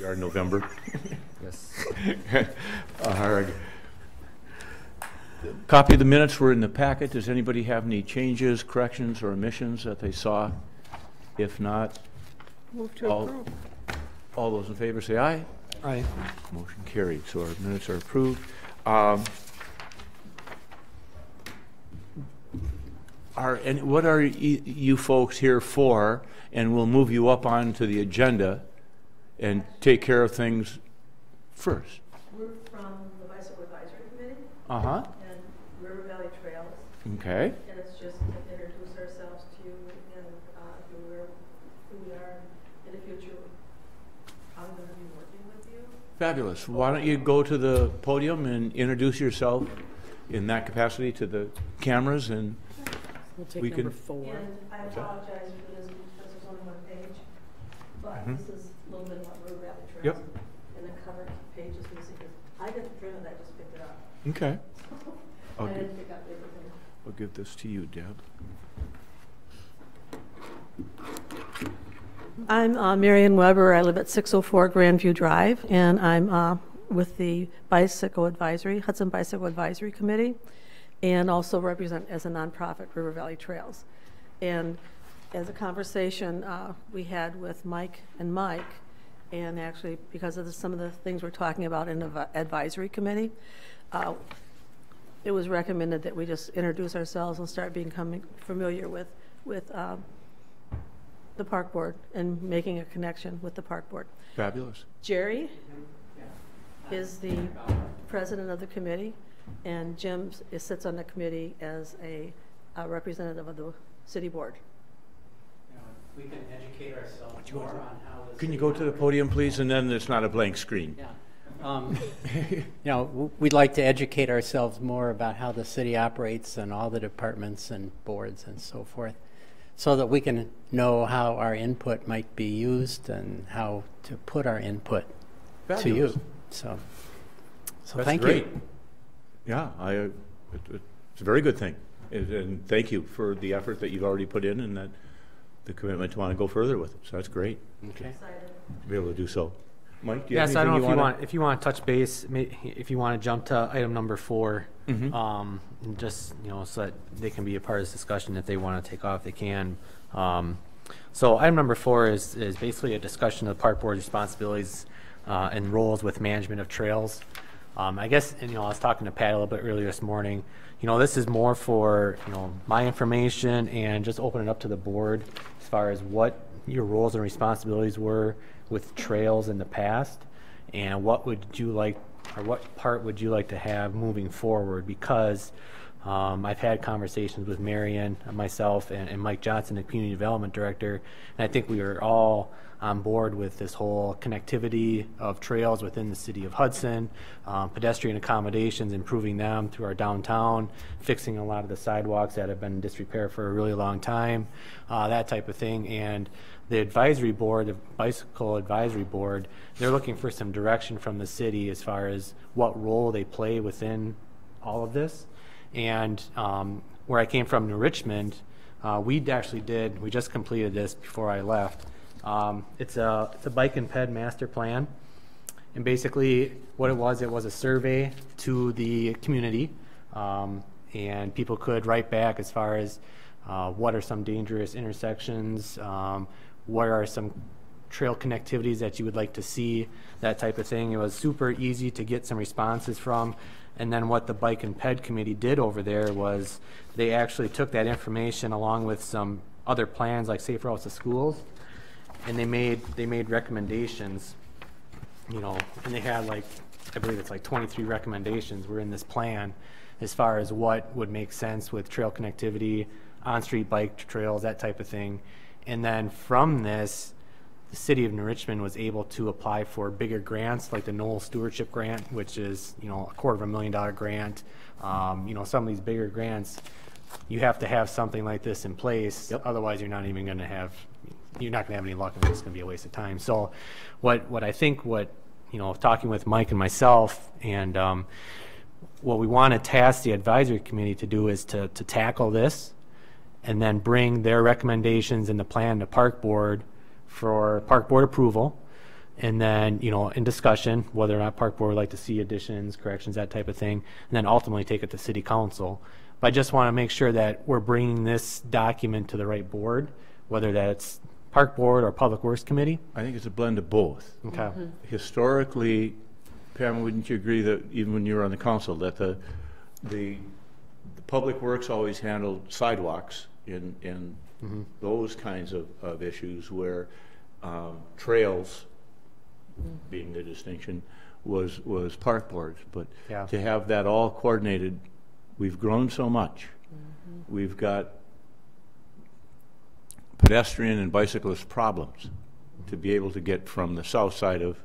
We are in November. Yes. Our copy of the minutes were in the packet. Does anybody have any changes, corrections, or omissions that they saw? If not, Move to approve. all those in favor say aye. Aye. Motion carried, so our minutes are approved. What are you folks here for? And we'll move you up onto the agenda and take care of things first. We're from the Bicycle Advisory Committee Uh-huh. and River Valley Trails. Okay. And it's just to introduce ourselves to you and who we are in the future. I'm going to be working with you. Fabulous. Why don't you go to the podium and introduce yourself in that capacity to the cameras, and We'll take we number can 4. And I apologize for this because there's only one page, but this is a little bit about River Valley Trails. Yep. And the cover page is missing because I didn't print it, I just picked it up. Okay. I didn't pick up everything. I'll give this to you, Deb. I'm Marion Weber. I live at 604 Grandview Drive, and I'm with the Bicycle Advisory, Hudson Bicycle Advisory Committee, and also represent as a nonprofit River Valley Trails. And as a conversation we had with Mike, and actually because of some of the things we're talking about in the advisory committee, it was recommended that we just introduce ourselves and start becoming familiar with the park board and making a connection with the park board. Fabulous. Jerry is the president of the committee, and Jim sits on the committee as a representative of the city board. We can educate ourselves more on how this. Can you go to the podium, please, and then it's not a blank screen? Yeah. We'd like to educate ourselves more about how the city operates and all the departments and boards and so forth, so that we can know how our input might be used and how to put our input to use. So That's thank great. you. Yeah, it's a very good thing. And thank you for the effort that you've already put in and that the commitment to want to go further with it. So that's great. Okay. To be able to do so. Mike, do you have Yes, I don't anything know if you want to touch base, if you want to jump to item number 4, just so that they can be a part of this discussion. If they want to take off, they can. So item number 4 is basically a discussion of the park board's responsibilities and roles with management of trails. I guess, and I was talking to Pat a little bit earlier this morning. This is more for my information and just open it up to the board as far as what your roles and responsibilities were with trails in the past, and what would you like, or what part would you like to have moving forward? Because I've had conversations with Marion, myself, and Mike Johnson, the community development director, and I think we are all on board with this whole connectivity of trails within the city of Hudson, pedestrian accommodations, improving them through our downtown, fixing a lot of the sidewalks that have been in disrepair for a really long time, that type of thing. And the advisory board, the bicycle advisory board, they're looking for some direction from the city as far as what role they play within all of this. And where I came from, New Richmond, we just completed this before I left. It's a bike and ped master plan, and basically what it was a survey to the community, and people could write back as far as what are some dangerous intersections, what are some trail connectivities that you would like to see, that type of thing. It was super easy to get some responses from. And then what the Bike and Ped Committee did over there was they actually took that information along with some other plans like Safe Routes to Schools, and they made recommendations, and they had I believe it's 23 recommendations were in this plan as far as what would make sense with trail connectivity, on-street bike trails, that type of thing. And then from this, the city of New Richmond was able to apply for bigger grants, like the Knoll Stewardship Grant, which is a $250,000 grant. Some of these bigger grants, you have to have something like this in place. Yep. Otherwise, you're not going to have any luck, and it's going to be a waste of time. So, what I think, talking with Mike and myself, and what we want to task the advisory committee to do is to tackle this, and then bring their recommendations in the plan to park board for park board approval, And then, you know, in discussion, whether or not park board would like to see additions, corrections, that type of thing, and then ultimately take it to city council. But I just want to make sure that we're bringing this document to the right board, whether that's park board or public works committee. I think it's a blend of both. Okay. Historically, Pam, wouldn't you agree that even when you were on the council, that the public works always handled sidewalks in those kinds of issues, where trails, being the distinction, was park boards. But Yeah. to have that all coordinated, we've grown so much. We've got pedestrian and bicyclist problems to be able to get from the south side of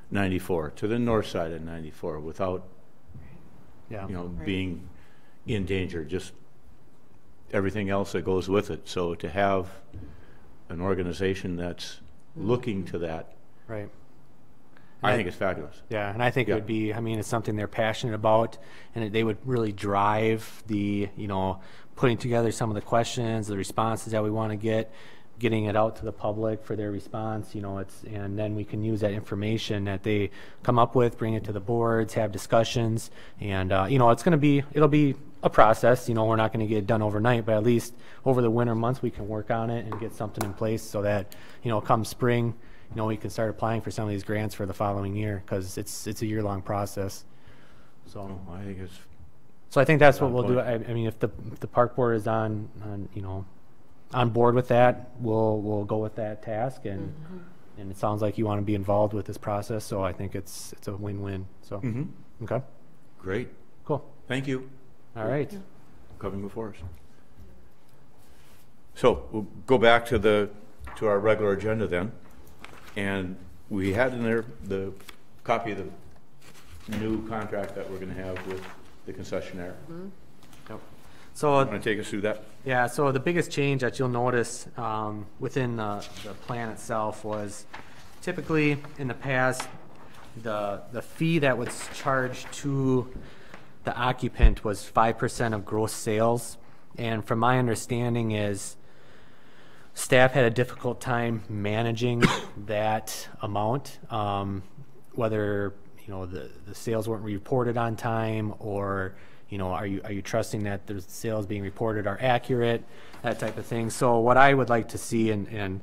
94 to the north side of 94 without, Yeah. you know, being in danger, just everything else that goes with it. So to have an organization that's looking to that, Right. I think it's fabulous. Yeah, and I think it Yeah. would be, I mean, it's something they're passionate about, and they would really drive the, you know, putting together some of the questions, the responses that we want to get, getting it out to the public for their response, you know, and then we can use that information that they come up with, bring it to the boards, have discussions, and, you know, it'll be a process, you know, we're not going to get it done overnight, but at least over the winter months, we can work on it and get something in place so that, you know, come spring, you know, we can start applying for some of these grants for the following year, because it's a year-long process. So, I think it's so I think that's what On we'll do. point. I mean, if the park board is on you know, on board with that, we'll go with that task, and it sounds like you want to be involved with this process. So I think it's a win-win. So okay, great. cool. Thank you. All right. Coming before us. So we'll go back to our regular agenda then, and we had in there the copy of the new contract that we're going to have with the concessionaire. Yep. So Want to take us through that? yeah, so the biggest change that you'll notice within the plan itself was typically in the past, the fee that was charged to the occupant was 5% of gross sales. And from my understanding is staff had a difficult time managing that amount, whether, you know, the sales weren't reported on time, or, you know, are you trusting that the sales being reported are accurate, that type of thing. So what I would like to see, and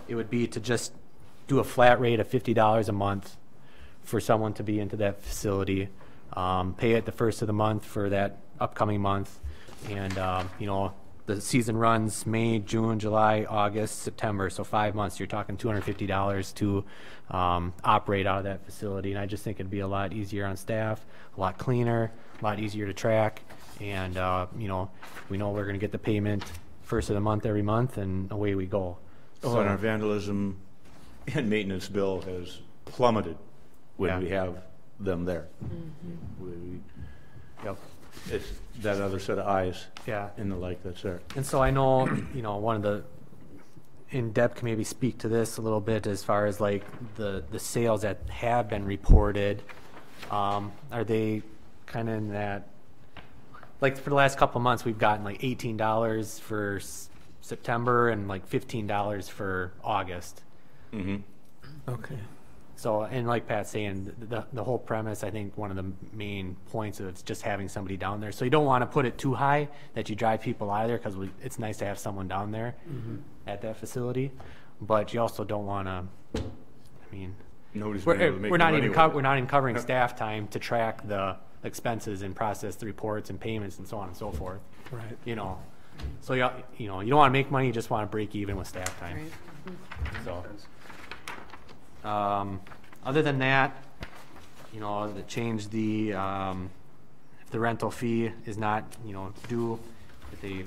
it would be to just do a flat rate of $50 a month for someone to be into that facility, pay it the first of the month for that upcoming month, and you know, the season runs May, June, July, August, September, so 5 months. You're talking $250 to operate out of that facility, and I just think it'd be a lot easier on staff, a lot cleaner, a lot easier to track, and you know, we know we're going to get the payment first of the month every month, and away we go. Oh, and our vandalism and maintenance bill has plummeted when Yeah. we have them there. Yep. It's that other set of eyes Yeah. and the like that's there. And so I know, you know, one of the, and Deb can maybe speak to this a little bit as far as like the sales that have been reported. Are they kind of in that, like for the last couple of months, we've gotten like $18 for September and like $15 for August. Okay. So, and like Pat's saying, the whole premise, I think one of the main points of it's just having somebody down there. So you don't want to put it too high that you drive people out of there, because it's nice to have someone down there at that facility. But you also don't want to, I mean, Nobody's been able to make we're not money even with it. we're not even covering staff time to track the expenses and process the reports and payments and so on and so forth. Right. You know, so you know, you don't want to make money, you just want to break even with staff time. So, other than that, you know, to change the if the rental fee is not, you know, due, if they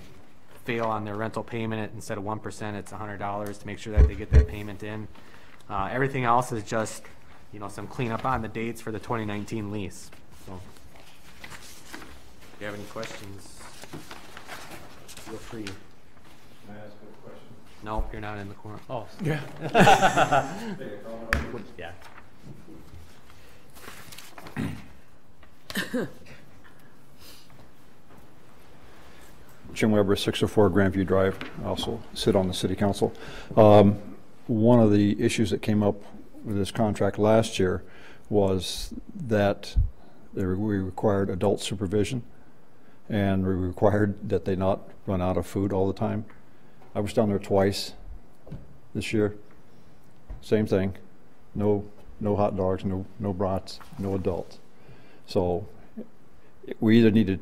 fail on their rental payment, instead of 1%, it's $100 to make sure that they get that payment in. Everything else is just, you know, some cleanup on the dates for the 2019 lease. So, if you have any questions, feel free. Can I ask a question? Nope, you're not in the corner. Oh, Yeah. yeah. Jim Weber, 604 Grandview Drive. I also sit on the city council. One of the issues that came up with this contract last year was that we required adult supervision, and we required that they not run out of food all the time. I was down there twice this year. Same thing. No hot dogs, no brats, no adults. So we either need to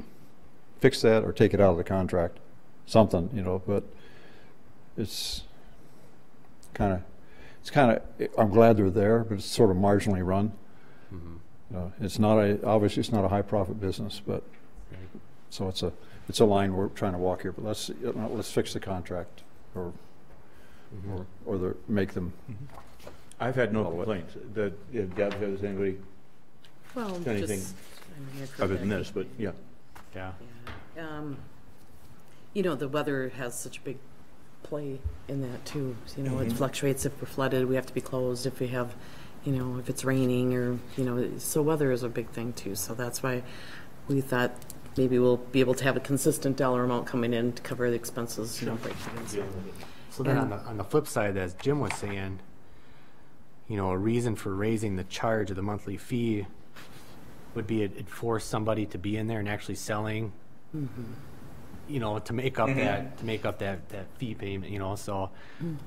fix that or take it out of the contract. Something, you know, but it's kind of, I'm glad they're there, but it's sort of marginally run. It's not obviously it's not a high profit business, but so it's a line we're trying to walk here. But let's fix the contract or make them. I've had no complaints. If Deb, has anybody Well, anything just, I mean, I've heard other than that. this? But yeah, Yeah. You know, the weather has such a big play in that too. You know, it fluctuates. If we're flooded, we have to be closed. If we have, you know, if it's raining or, you know, so weather is a big thing too. So that's why we thought maybe we'll be able to have a consistent dollar amount coming in to cover the expenses, you know, break even. So then on the flip side, as Jim was saying, you know, a reason for raising the charge of the monthly fee would be it force somebody to be in there and actually selling, you know, to make up that fee payment, you know. So,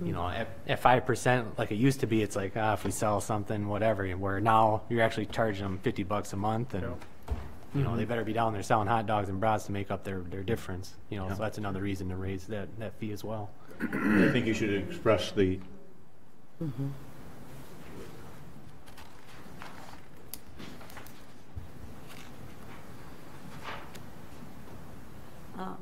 you know, at 5%, like it used to be, it's like, if we sell something, whatever, where now you're actually charging them $50 a month, and you know, they better be down there selling hot dogs and brats to make up their difference, you know. So that's another reason to raise that fee as well. I think you should express the.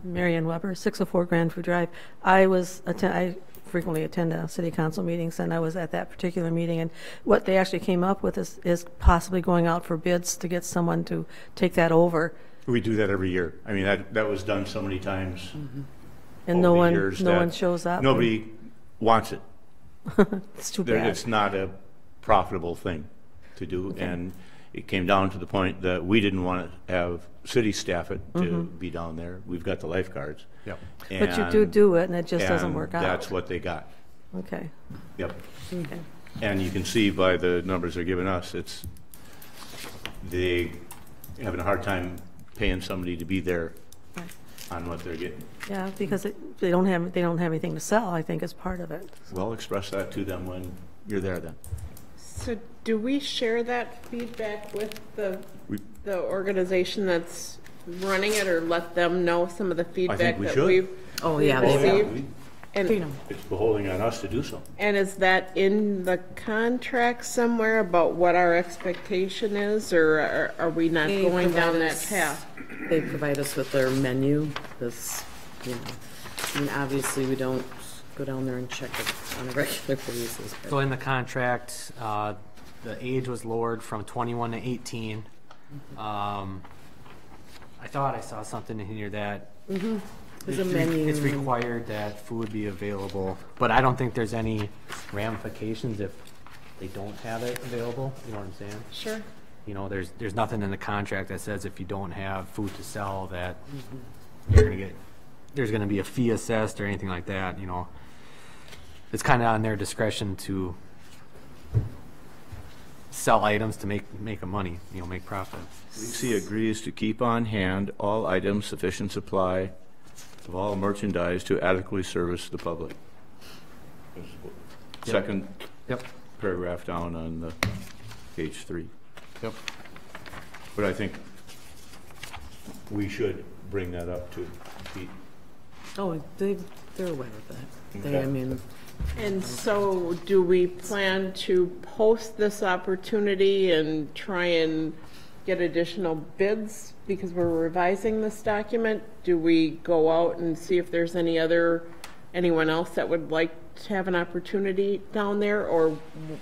Marianne Weber, 604 Grandview Drive. I frequently attend city council meetings, and I was at that particular meeting, and what they actually came up with is possibly going out for bids to get someone to take that over. We do that every year. I mean, that was done so many times. And no one shows up. Nobody wants it. It's too bad. It's not a profitable thing to do, and it came down to the point that we didn't want to have city staff to be down there. We've got the lifeguards. Yep. But you do it, and it just doesn't work out. That's what they got. Okay. Yep. Okay. And you can see by the numbers they're giving us, they having a hard time paying somebody to be there Right. on what they're getting. Yeah, because they don't have anything to sell, I think, is part of it. Well, express that to them when you're there then. So do we share that feedback with the organization that's running it, or let them know some of the feedback we that should. we've Oh, yeah, received? And, It's beholding on us to do so. and is that in the contract somewhere about what our expectation is, or are we not They going down provide that us- path? They provide us with their menu, this, you know, I mean, obviously, we don't go down there and check it on a regular basis. but- So in the contract, the age was lowered from 21 to 18. I thought I saw something in here that There's a menu. it's required that food be available, but I don't think there's any ramifications if they don't have it available. You know what I'm saying? Sure. You know, there's nothing in the contract that says if you don't have food to sell that there's gonna be a fee assessed or anything like that, you know. It's kind of on their discretion to sell items to make a money, you know, make profit. Legacy agrees to keep on hand all items, sufficient supply of all merchandise to adequately service the public. Second Yep. paragraph down on the page 3. Yep. But I think we should bring that up to Pete. Oh, they're aware of that. They, Okay. I mean, And so do we plan to post this opportunity and try and get additional bids because we're revising this document? Do we go out and see if there's anyone else that would like to have an opportunity down there, or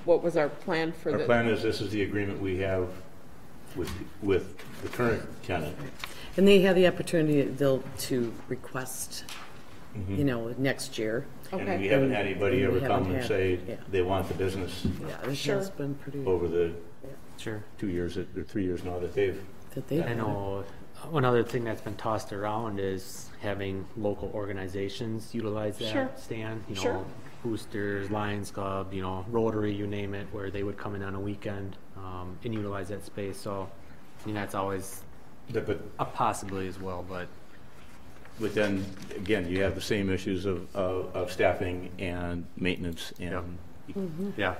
what was our plan for Our this? plan is, this is the agreement we have with the current tenant. and they have the opportunity, to request, you know, next year. And we Okay, haven't had anybody And we ever come haven't and had- say yeah. they want the business Yeah, it Sure. has been pretty, over the Sure. 2 years, or 3 years now that they've. that they. I know one other thing that's been tossed around is having local organizations utilize that Sure. stand. You know, Sure. Boosters, Lions Club, you know, Rotary, you name it, where they would come in on a weekend and utilize that space. So, I mean, that's always But a possibility as well. But then, again, you have the same issues of staffing and maintenance and, yeah,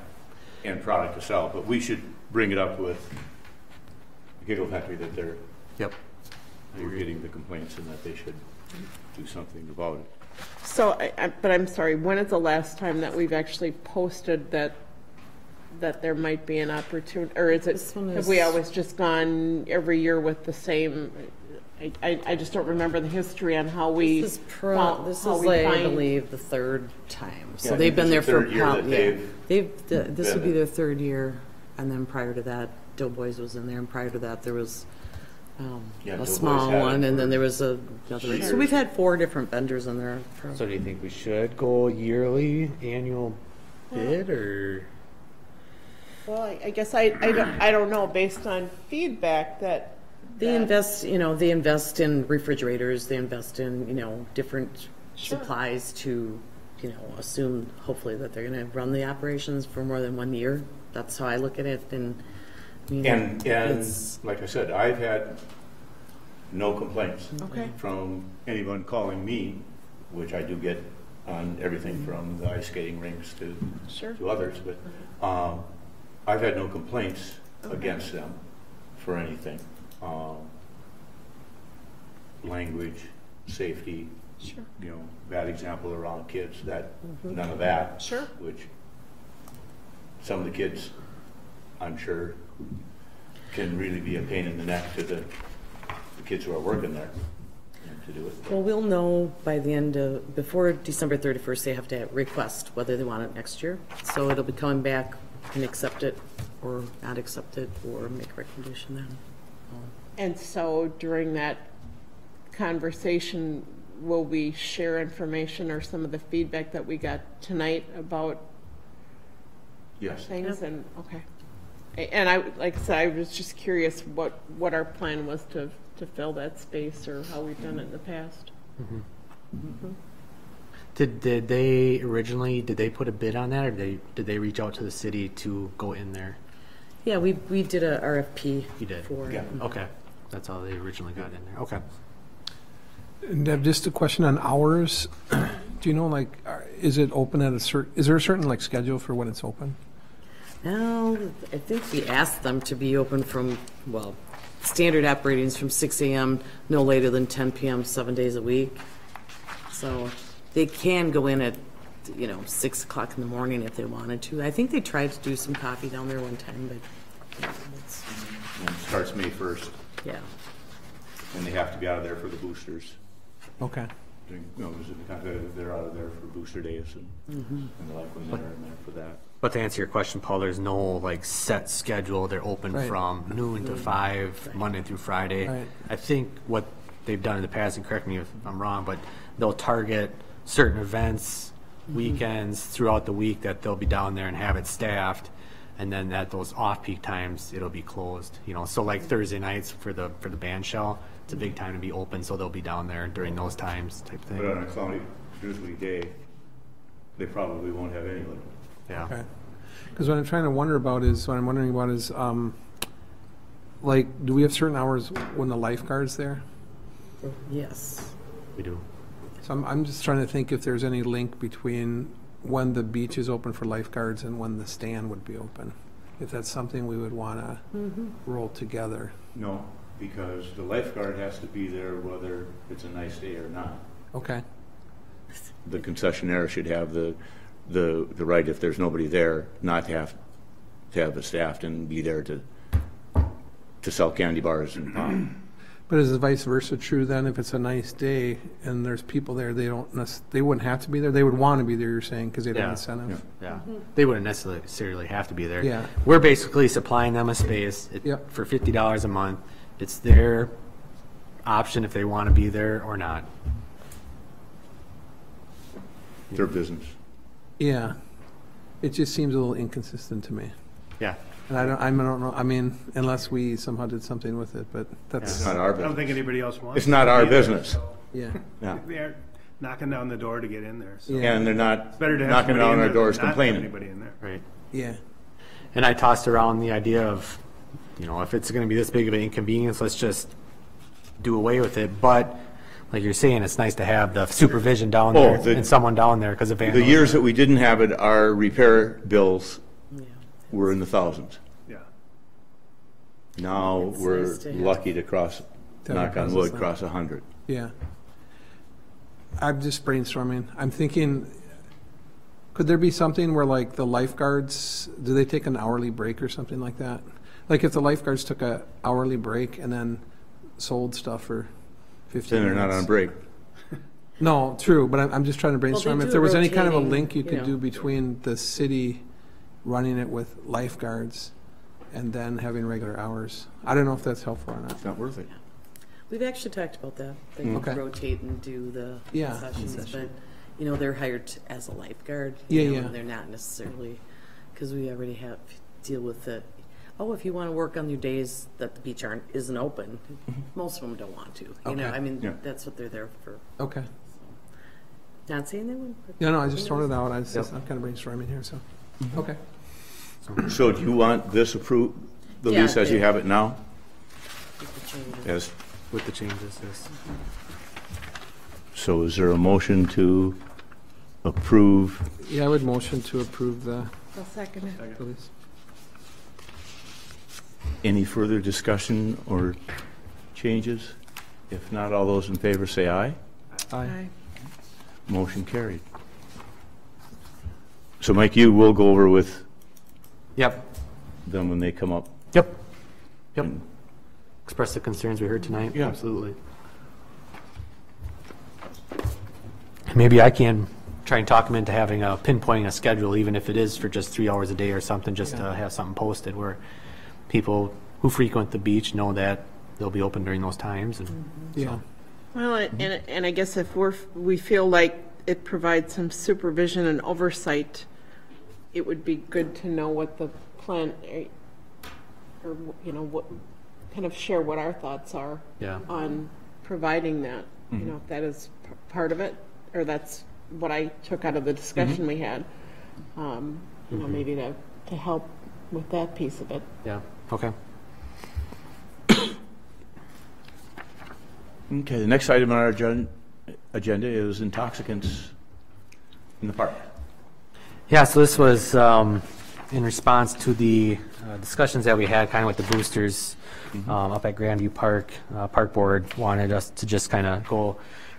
and product to sell. But we should bring it up with Giggle Factory that they're getting the complaints and that they should do something about it. So, but I'm sorry, when is the last time that we've actually posted that there might be an opportunity, or is it, This one have we is- always just gone every year with the same? I just don't remember the history on how we. This is, this how is we like, I find- believe, the third time. So Yeah, I they've think been there it's the for, third year that this would be been- their third year. And then prior to that, Doughboys was in there, and prior to that, there was Yeah, a Doughboys small had it one, and then for there was another. years. So we've had 4 different vendors in there. So do you think we should go yearly, annual bid, or? Well, I guess I don't know, based on feedback that. They invest, they invest in refrigerators, they invest in, different supplies to, assume hopefully that they're gonna run the operations for more than 1 year. That's how I look at it, and, I mean, And it's, like I said, I've had no complaints Okay. from anyone calling me, which I do get on everything from the ice skating rinks Sure. to others, but I've had no complaints against them for anything. Language, safety, Sure. bad example around kids, none of that. Sure. Which some of the kids, I'm sure, can really be a pain in the neck to the kids who are working there to do it. well, we'll know by the end of, before December 31st, they have to request whether they want it next year. So it'll be coming back and accept it, or not accept it, or make a recommendation then. And so during that conversation, will we share information or some of the feedback that we got tonight about Yes. things? And, okay. And like I said, I was just curious what our plan was to fill that space, or how we've done it in the past. Did they originally, did they put a bid on that, or did they reach out to the city to go in there? Yeah, we did a RFP. You did? For, Yeah. Okay, that's how they originally got in there. Okay. And Deb, just a question on hours. Do you know, like, is it open at is there a certain, like, schedule for when it's open? Now, I think we asked them to be open from, well, standard operating is from 6 a.m. no later than 10 p.m. 7 days a week. So they can go in at, 6 o'clock in the morning if they wanted to. I think they tried to do some coffee down there one time, but it's, And it starts May 1st, yeah. and they have to be out of there for the boosters. Okay. They're out of there for booster days and the like when they're in there for that. But to answer your question, Paul, there's no like set schedule. They're open Right. from noon to 5, Monday through Friday. Right. I think what they've done in the past, and correct me if I'm wrong, but they'll target certain events, weekends throughout the week that they'll be down there and have it staffed. And then at those off-peak times, it'll be closed. So like Thursday nights for the band shell, it's a big time to be open, so they'll be down there during those times type But thing. on a cloudy, drizzly day, they probably won't have any liquor. Yeah. Okay. Because what I'm wondering about is, like, do we have certain hours when the lifeguard's there? Yes. We do. So I'm just trying to think if there's any link between when the beach is open for lifeguards and when the stand would be open. If that's something we would want to roll together. No, because the lifeguard has to be there whether it's a nice day or not. Okay. The concessionaire should have the right, if there's nobody there, not to have it staffed and be there to sell candy bars and pop. But is the vice versa true then? If it's a nice day and there's people there, they wouldn't have to be there? They would want to be there, you're saying, because they don't have incentive? Yeah, they wouldn't necessarily have to be there. Yeah. We're basically supplying them a space Yep. for $50 a month. It's their option if they want to be there or not. Their business. Yeah. It just seems a little inconsistent to me. Yeah. And I don't know, I mean, unless we somehow did something with it, but It's that's, not our I don't business. think anybody else wants. It's not to our be there, business. so yeah. Yeah. knocking down the door to get in there. So Yeah. And they're not it's better to have knocking somebody down in our there doors than not have complaining. anybody in there. Right. Yeah. And I tossed around the idea of, you know, if it's going to be this big of an inconvenience, let's just do away with it. But like you're saying, it's nice to have the supervision down Oh, there and someone down there because of The vandalism. years that we didn't have it, our repair bills Yeah. were in the thousands. Yeah. Now, It's we're nice to have- lucky to cross, To knock on have wood, process cross 100. Yeah. I'm just brainstorming. I'm thinking, could there be something where like the lifeguards, do they take an hourly break or something like that? Like if the lifeguards took a hourly break and then sold stuff for 15 Then they're minutes. not on break. No, true, but I'm just trying to brainstorm. do If there was any kind of a rotating, link you you could know. do between the city running it with lifeguards and then having regular hours. I don't know if that's helpful or not. It's not worth it. We've actually talked about that. They could Okay. rotate and do the Yeah, sessions, concession. but, you know, they're hired as a lifeguard. Yeah, you know, yeah. and they're not necessarily, because we already have, deal with the, oh, if you want to work on your days that the beach isn't open, most of them don't want to. You know, Okay. I mean, Yeah. that's what they're there for. Okay. Not saying they wouldn't. but Yeah, no, I who just thrown knows? it out. I'm kind of brainstorming here, so. Okay. So do you want this approved, the Yeah, lease as you yeah. have it now? With the changes. As, With the changes, yes. so is there a motion to approve? Yeah, I would motion to approve the I'll second it. release. Any further discussion or changes? If not, all those in favor say aye. Aye. Motion carried. So Mike, you will go over with Yep. them when they come up. Yep. Yep. Express the concerns we heard tonight. Yeah. Absolutely. Maybe I can try and talk them into having a pinpointing a schedule, even if it is for just 3 hours a day or something, just to have something posted where people who frequent the beach know that they'll be open during those times. And Yeah. Well, and I guess if we feel like it provides some supervision and oversight, it would be good to know what the plan, or, you know, what, kind of share what our thoughts are yeah. on providing that, you know, if that is part of it, or that's what I took out of the discussion we had. You know, maybe to help with that piece of it. Yeah. Okay. Okay, the next item on our agenda is intoxicants in the park. Yeah, so this was in response to the discussions that we had kind of with the boosters up at Grandview Park. Park Board wanted us to just kind of go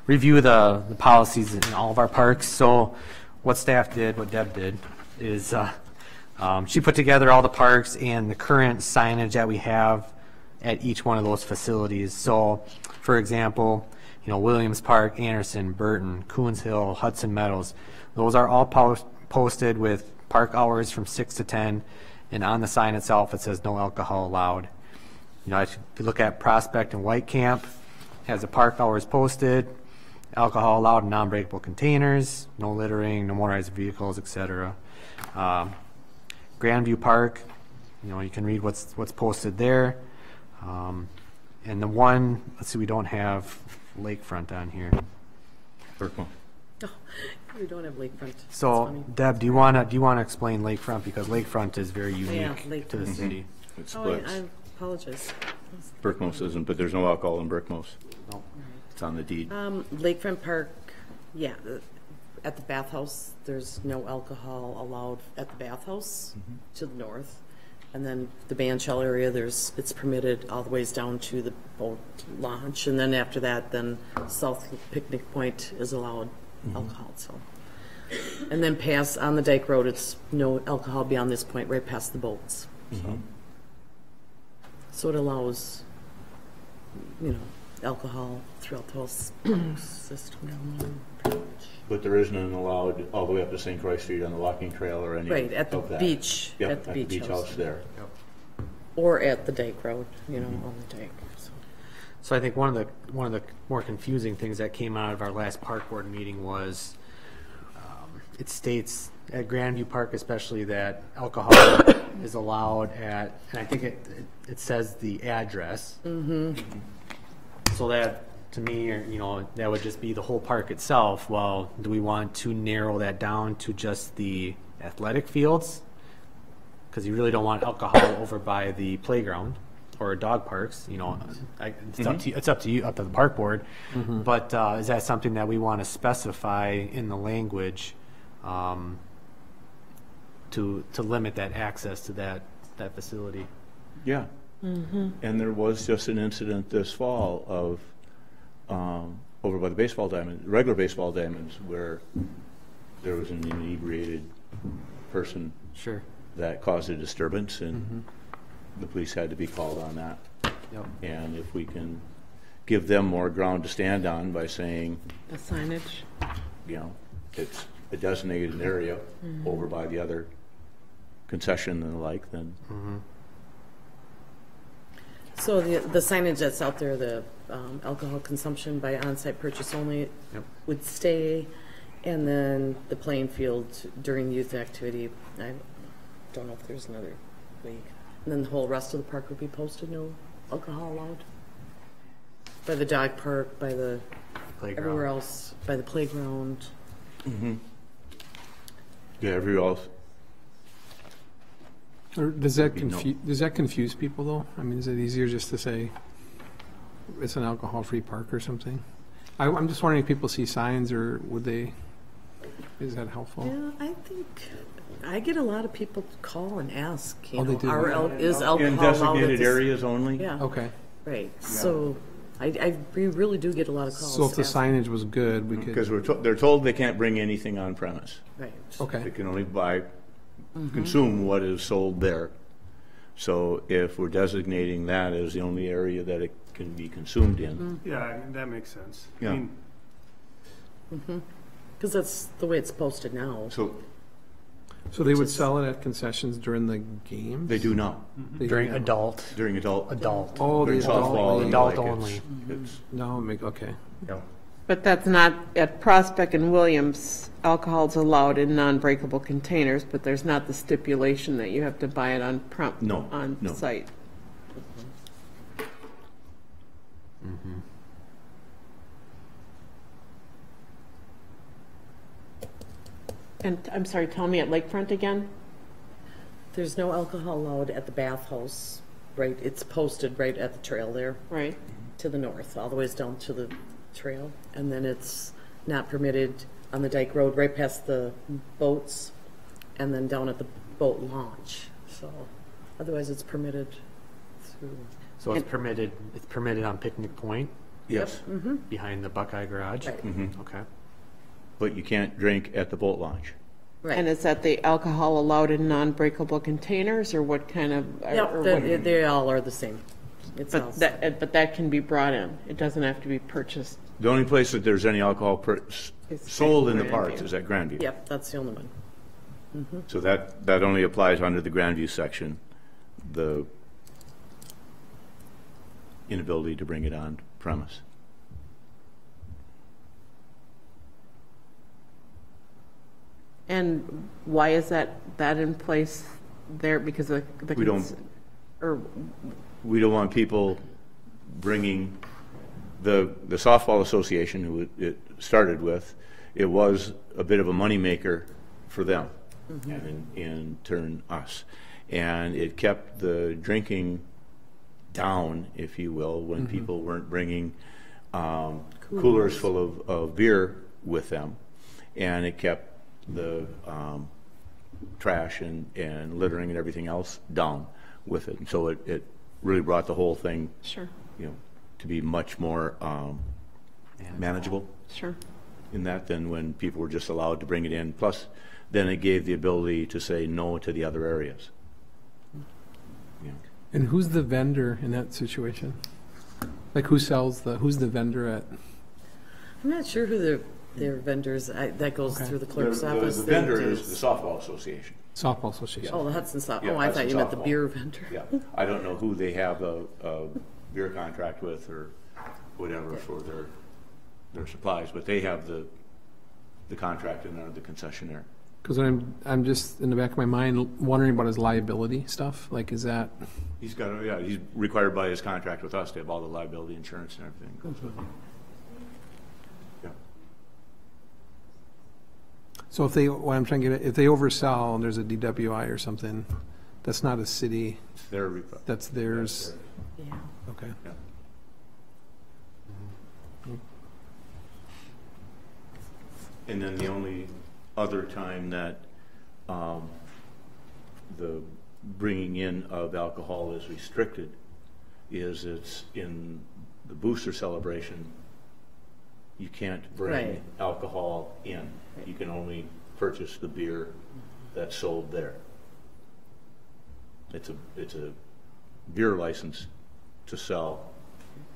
review the policies in all of our parks. So what staff did, what Deb did, is she put together all the parks and the current signage that we have at each one of those facilities. So, for example, you know, Williams Park, Anderson, Burton, Coons Hill, Hudson Meadows, those are all posted with park hours from 6 to 10, and on the sign itself it says no alcohol allowed. You know, if you look at Prospect and White Camp, has the park hours posted, alcohol allowed in non-breakable containers, no littering, no motorized vehicles, etc. Grandview Park, you know, you can read what's posted there. And the one, let's see, we don't have Lakefront on here. Berkmo. We don't have lakefront. That's So, funny. Deb, do you wanna explain Lakefront, because Lakefront is very Yeah, unique to the Lakefront. city. It Oh, splits. I apologize. Berkmos isn't, but there's no alcohol in Berkmos. It's on the deed. Lakefront Park, yeah, at the bathhouse, there's no alcohol allowed at the bathhouse to the north. And then the band shell area, it's permitted all the ways down to the boat launch. And then after that, then South Picnic Point is allowed alcohol, so. And then on the Dyke Road, it's no alcohol beyond this point, right past the boats. So it allows, you know, alcohol throughout the whole system down there. pretty much. But there isn't an allowed all the way up to St. Croix Street on the walking trail or any of that. Right, at the beach, Yep, at the beach house. there. Or at the Dyke Road, you know, on the Dyke. So. So I think one of the more confusing things that came out of our last park board meeting was it states at Grandview Park especially that alcohol is allowed at, and I think it says the address. So that to me, or, that would just be the whole park itself. Well, do we want to narrow that down to just the athletic fields? Because you really don't want alcohol over by the playground or dog parks. It's up to you, up to the park board. But is that something that we want to specify in the language to limit that access to that facility? Yeah. And there was just an incident this fall of over by the baseball diamond, regular baseball diamonds, where there was an inebriated person Sure. that caused a disturbance, and the police had to be called on that. Yep. And if we can give them more ground to stand on by saying, The signage. it's a designated area over by the other concession and the like, then So the signage that's out there, the alcohol consumption by on-site purchase only would stay, and then the playing field during youth activity, I don't know if there's another week. And then the whole rest of the park would be posted, no alcohol allowed? By the dog park, by the, everywhere else, by the playground. yeah, everywhere else. Or does that confuse people, though? I mean, is it easier just to say it's an alcohol-free park or something? I'm just wondering if people see signs, or is that helpful? Yeah, I think, I get a lot of people call and ask, Oh, they do? is alcohol In allowed at designated this? areas only? Yeah, Okay. right. So we really do get a lot of calls. So if the asking. signage was good, we Because could, they're told they can't bring anything on premise. Right. okay. They can only consume what is sold there. So if we're designating that as the only area that it can be consumed in, Yeah, that makes sense. Yeah. I mean, Because that's the way it's posted now. So they would sell it at concessions during the games? they do not. They During don't? adult. During adult. Oh, the during softball and the adult like, only. it's- No, okay. But that's not, at Prospect and Williams, alcohol's allowed in non-breakable containers, but there's not the stipulation that you have to buy it on No, on no. site. And I'm sorry, tell me at Lakefront again? There's no alcohol allowed at the bathhouse, right? It's posted right at the trail there Right. to the north, all the ways down to the trail. And then it's not permitted on the Dike Road, right past the boats, and then down at the boat launch. So otherwise it's permitted through. So it's permitted on Picnic Point Yes, behind the Buckeye Garage? Right. Okay. but you can't drink at the boat launch. Right. And is that the alcohol allowed in non-breakable containers, or what kind of? Yep, or what- they all are the same. It's all But that can be brought in. It doesn't have to be purchased. The only place that there's any alcohol It's sold in the Grandview. parks is at Grandview. Yep, that's the only one. So that only applies under the Grandview section, the inability to bring it on premise. And why is that in place there? Because the We don't- or We don't want people bringing, the softball association, who it started with, it was a bit of a moneymaker for them, and in turn us. And it kept the drinking down, if you will, when people weren't bringing coolers full of beer with them. And it kept the trash and littering and everything else down with it. And so it really brought the whole thing, sure, to be much more manageable sure. in that than when people were just allowed to bring it in. Plus, then it gave the ability to say no to the other areas. And who's the vendor in that situation? Like, who's the vendor at? I'm not sure who their vendors, that goes Okay. through the clerk's office. The They vendor do- is the softball association. Softball Association. Oh, the Hudson Soft, Yeah, oh, I thought Hudson you meant the softball. beer vendor. Yeah, I don't know who they have a beer contract with or whatever for their supplies, but they have the contract and they're the concessionaire. Because I'm just in the back of my mind wondering about his liability stuff. Like, is that? He's required by his contract with us to have all the liability insurance and everything goes with it. So if they, what I'm trying to get at, if they oversell and there's a DWI or something, that's not a city, They're, that's theirs. Yeah. Okay. yeah. And then the only other time that the bringing in of alcohol is restricted is it's in the booster celebration. You can't bring Right. alcohol in. You can only purchase the beer that's sold there. It's a beer license to sell,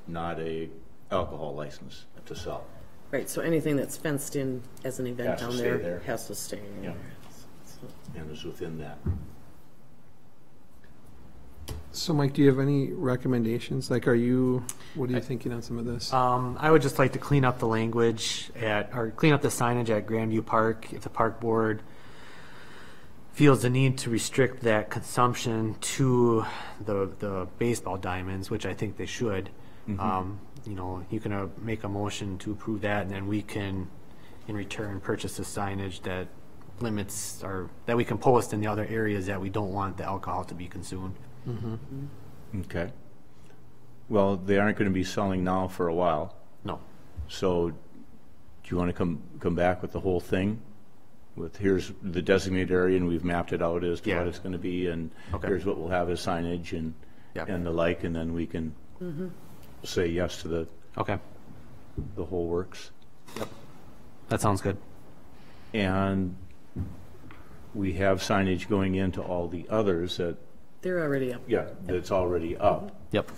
not a alcohol license to sell. Right, so anything that's fenced in as an event Has to down stay there there. has to stay in Yeah. there. So- And is within that. So Mike, do you have any recommendations? Like, what are you thinking on some of this? I would just like to clean up the language or clean up the signage at Grandview Park. If the park board feels the need to restrict that consumption to the baseball diamonds, which I think they should, you can make a motion to approve that, and then we can, in return, purchase the signage that limits, or that we can post in the other areas that we don't want the alcohol to be consumed. Okay. Well, they aren't going to be selling now for a while. No. So do you want to come back with the whole thing? With here's the designated area, and we've mapped it out as to Yeah. what it's going to be, and Okay. here's what we'll have as signage and Yep. and the like, and then we can say yes to Okay. the whole works. That sounds good. And we have signage going into all the others that, They're already up. yeah, that's already up. Yep.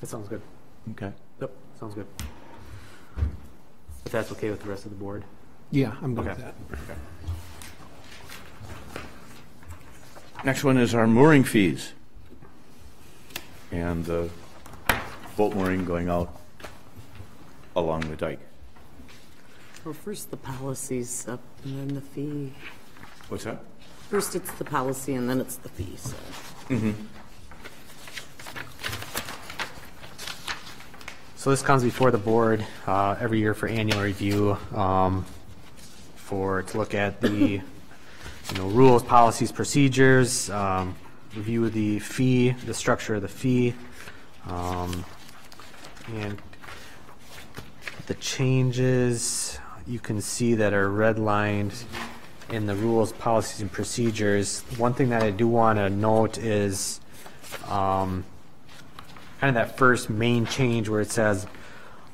That sounds good. Okay. Yep. Sounds good. If that's okay with the rest of the board. Yeah, I'm good with Okay. that. Next one is our mooring fees. And the boat mooring going out along the dike. Well, first the policy's up and then the fee. What's that? First it's the policy and then it's the fee, so. So this comes before the board every year for annual review, to look at the rules, policies, procedures, review the fee, the structure of the fee, and the changes you can see that are redlined in the rules, policies, and procedures. One thing that I do want to note is kind of that first main change where it says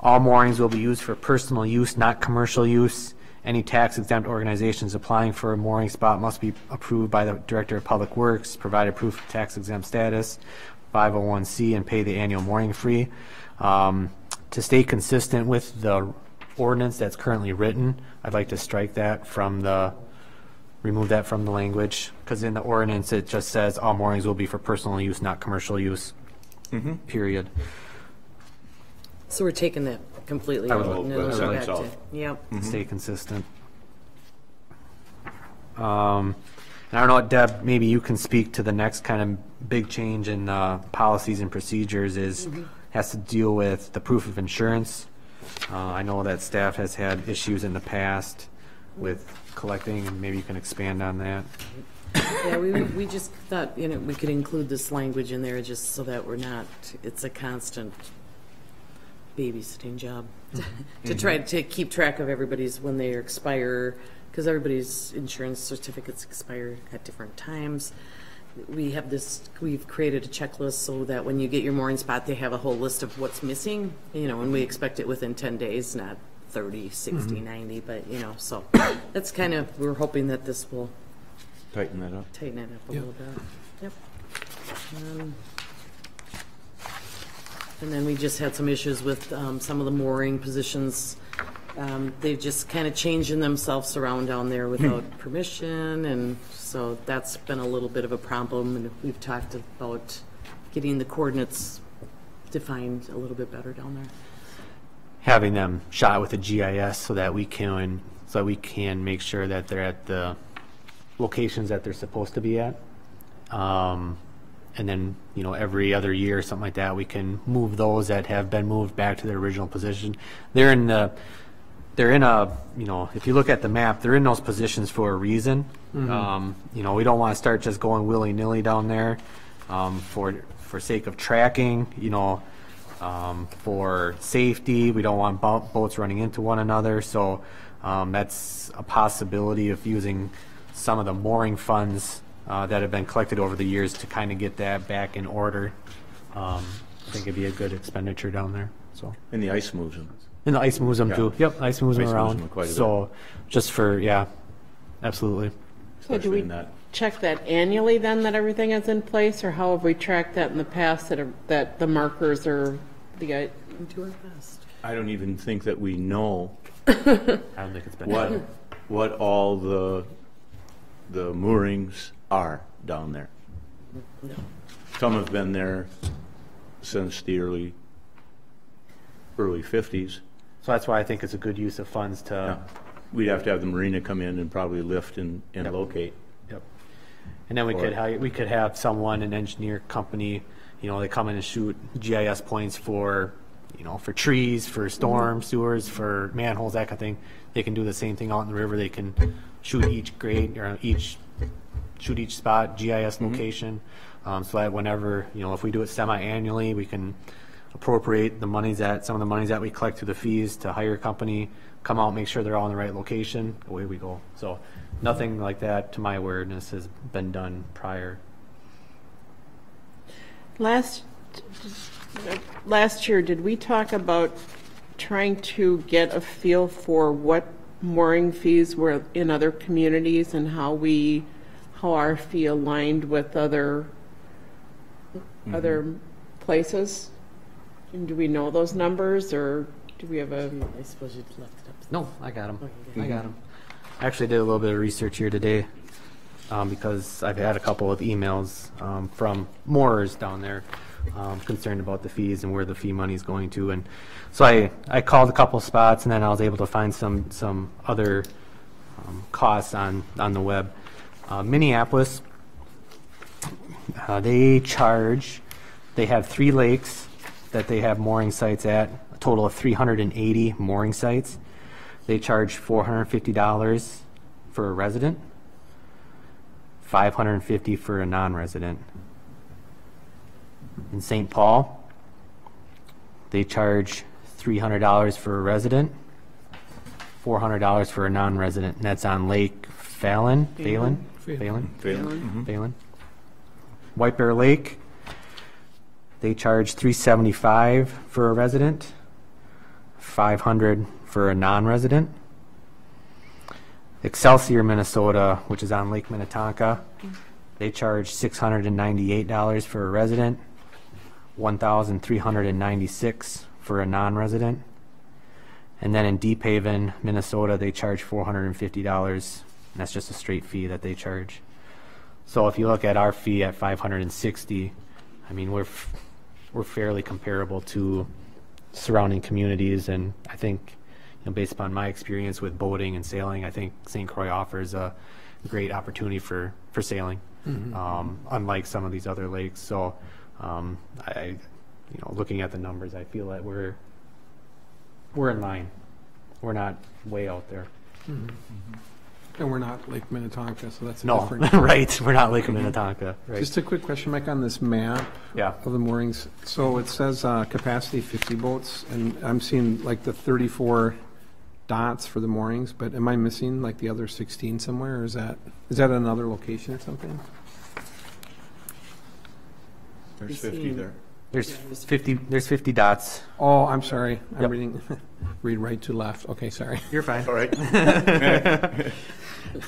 all moorings will be used for personal use, not commercial use. Any tax exempt organizations applying for a mooring spot must be approved by the Director of Public Works, provided proof of tax exempt status, 501c, and pay the annual mooring fee. To stay consistent with the ordinance that's currently written, I'd like to strike that remove that from the language, because in the ordinance it just says all moorings will be for personal use, not commercial use. Period. So we're taking that completely I would out and like it'll that go back sentence to, off. yep. Stay consistent. And I don't know, Deb, maybe you can speak to the next kind of big change in policies and procedures has to deal with the proof of insurance. I know that staff has had issues in the past with collecting, and maybe you can expand on that. Yeah, we just thought, we could include this language in there just so that we're not, it's a constant babysitting job to try to keep track of everybody's when they expire, because everybody's insurance certificates expire at different times. We've created a checklist so that when you get your mooring spot, they have a whole list of what's missing, and we expect it within 10 days, not 30, 60, 90, but, so that's kind of, we're hoping that this will Tighten that up. tighten it up a little bit. Yep. And then we just had some issues with some of the mooring positions. They've just kind of changing themselves around down there without permission, and so that's been a little bit of a problem, and we've talked about getting the coordinates defined a little bit better down there. Having them shot with a GIS so that we can make sure that they're at the locations that they're supposed to be at. and then, you know, every other year or something like that, we can move those that have been moved back to their original position. They're in a, you know, if you look at the map, they're in those positions for a reason. You know, we don't want to start just going willy-nilly down there for sake of tracking, you know, for safety. We don't want boats running into one another. So that's a possibility of using some of the mooring funds that have been collected over the years to kind of get that back in order. I think it'd be a good expenditure down there. So. And the ice moves them. And the ice moves them Yeah. too. Yep, ice moves them Ice moves around. them quite a bit. So just for, yeah, absolutely. So do especially we in that. check that annually then, that everything is in place, or how have we tracked that in the past, that the markers are the, We do our best. I don't even think that we know I don't think it's been done. what all the moorings are down there. No. Some have been there since the early 50s. So that's why I think it's a good use of funds to. Yeah. We'd have to have the marina come in and probably lift and Yep. locate. Yep. And then we could have someone, an engineer company, you know, they come in and shoot GIS points for, you know, for trees, for storm sewers, for manholes, that kind of thing. They can do the same thing out in the river. They can shoot each grade or shoot each spot GIS location, so that whenever, you know, if we do it semi-annually, we can appropriate some of the monies that we collect through the fees to hire a company, come out, make sure they're all in the right location, away we go. So nothing like that, to my awareness, has been done prior. last year, did we talk about trying to get a feel for what mooring fees were in other communities and how our fee aligned with other places? And do we know those numbers, or do we have a? I suppose you left it up. No, I got them. Okay. I got them. I actually did a little bit of research here today because I've had a couple of emails from moorers down there concerned about the fees and where the fee money is going to. And so I called a couple spots, and then I was able to find some other costs on the web. Minneapolis, they have 3 lakes that they have mooring sites at, a total of 380 mooring sites. They charge $450 for a resident, $550 for a non-resident. In St. Paul, they charge $300 for a resident, $400 for a non-resident, and that's on Lake Phalen. White Bear Lake, they charge $375 for a resident, $500 for a non-resident. Excelsior, Minnesota, which is on Lake Minnetonka, they charge $698 for a resident, $1,396 for a non-resident. And then in Deep Haven, Minnesota, they charge $450, and that's just a straight fee that they charge. So if you look at our fee at $560, I mean, we're fairly comparable to surrounding communities, and I think, you know, based upon my experience with boating and sailing, I think St. Croix offers a great opportunity for sailing, unlike some of these other lakes. So, looking at the numbers, I feel that we're in line. We're not way out there. And we're not Lake Minnetonka, so that's a No, different. right. We're not Lake Minnetonka. Right. Just a quick question, Mike, on this map Yeah. of the moorings. So it says capacity 50 boats, and I'm seeing like the 34 dots for the moorings, but am I missing like the other 16 somewhere, or is that another location or something? There's 50 there. There's 50 dots. Oh, I'm sorry. I'm Yep. reading, read right to left. Okay, sorry. You're fine. All right.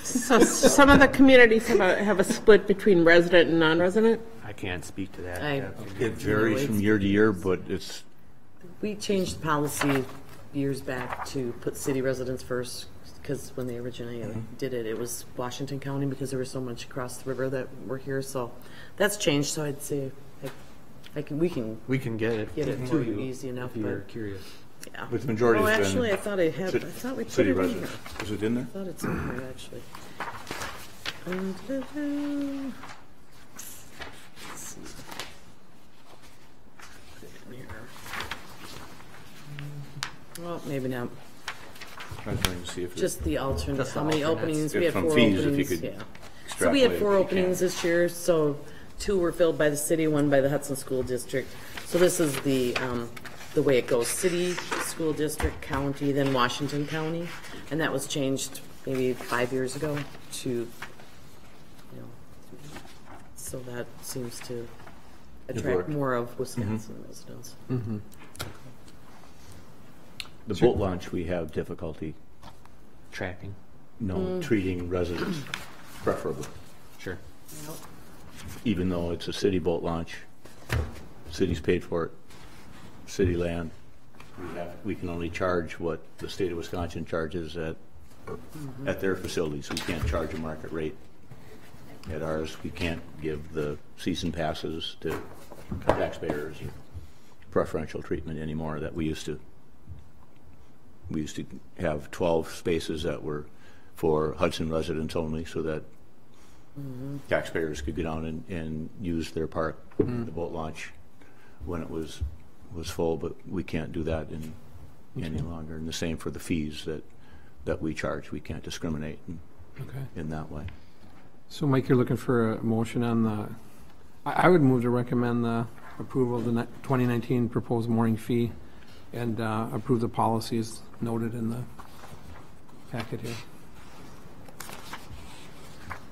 So some of the communities have a split between resident and non-resident? I can't speak to that. It varies from year to year, but it's, We changed the policy years back to put city residents first, because when they originally did it, it was Washington County, because there was so much across the river that were here. So that's changed. So I'd say we can We can get it. get it for to you you easy enough. if you're But curious. yeah. but the majority Oh, has been. actually, I thought I had. I ci- thought we put City it in residents. here. Is it in there? I thought it's in here actually. Well, maybe not. I'm trying to see if Just the alternate, Just the how many alternates. openings? If We had from 4 fees, if you openings, could yeah. So we had extrapolate 4 if you openings can. this year, so 2 were filled by the city, 1 by the Hudson School District. So this is the way it goes, city, school district, county, then Washington County. And that was changed maybe 5 years ago to, you know, so that seems to attract worked. more of Wisconsin residents. The boat launch, we have difficulty, Tracking. treating residents preferably, Sure. even though it's a city boat launch. City's paid for it, city land. We can only charge what the state of Wisconsin charges at their facilities. We can't charge a market rate. At ours, we can't give the season passes to taxpayers or preferential treatment anymore that we used to. We used to have 12 spaces that were for Hudson residents only, so that taxpayers could go down and use their park, the boat launch, when it was full, but we can't do that any longer. And the same for the fees that we charge. We can't discriminate in that way. So Mike, you're looking for a motion on the, I would move to recommend the approval of the 2019 proposed mooring fee and approve the policies noted in the packet here.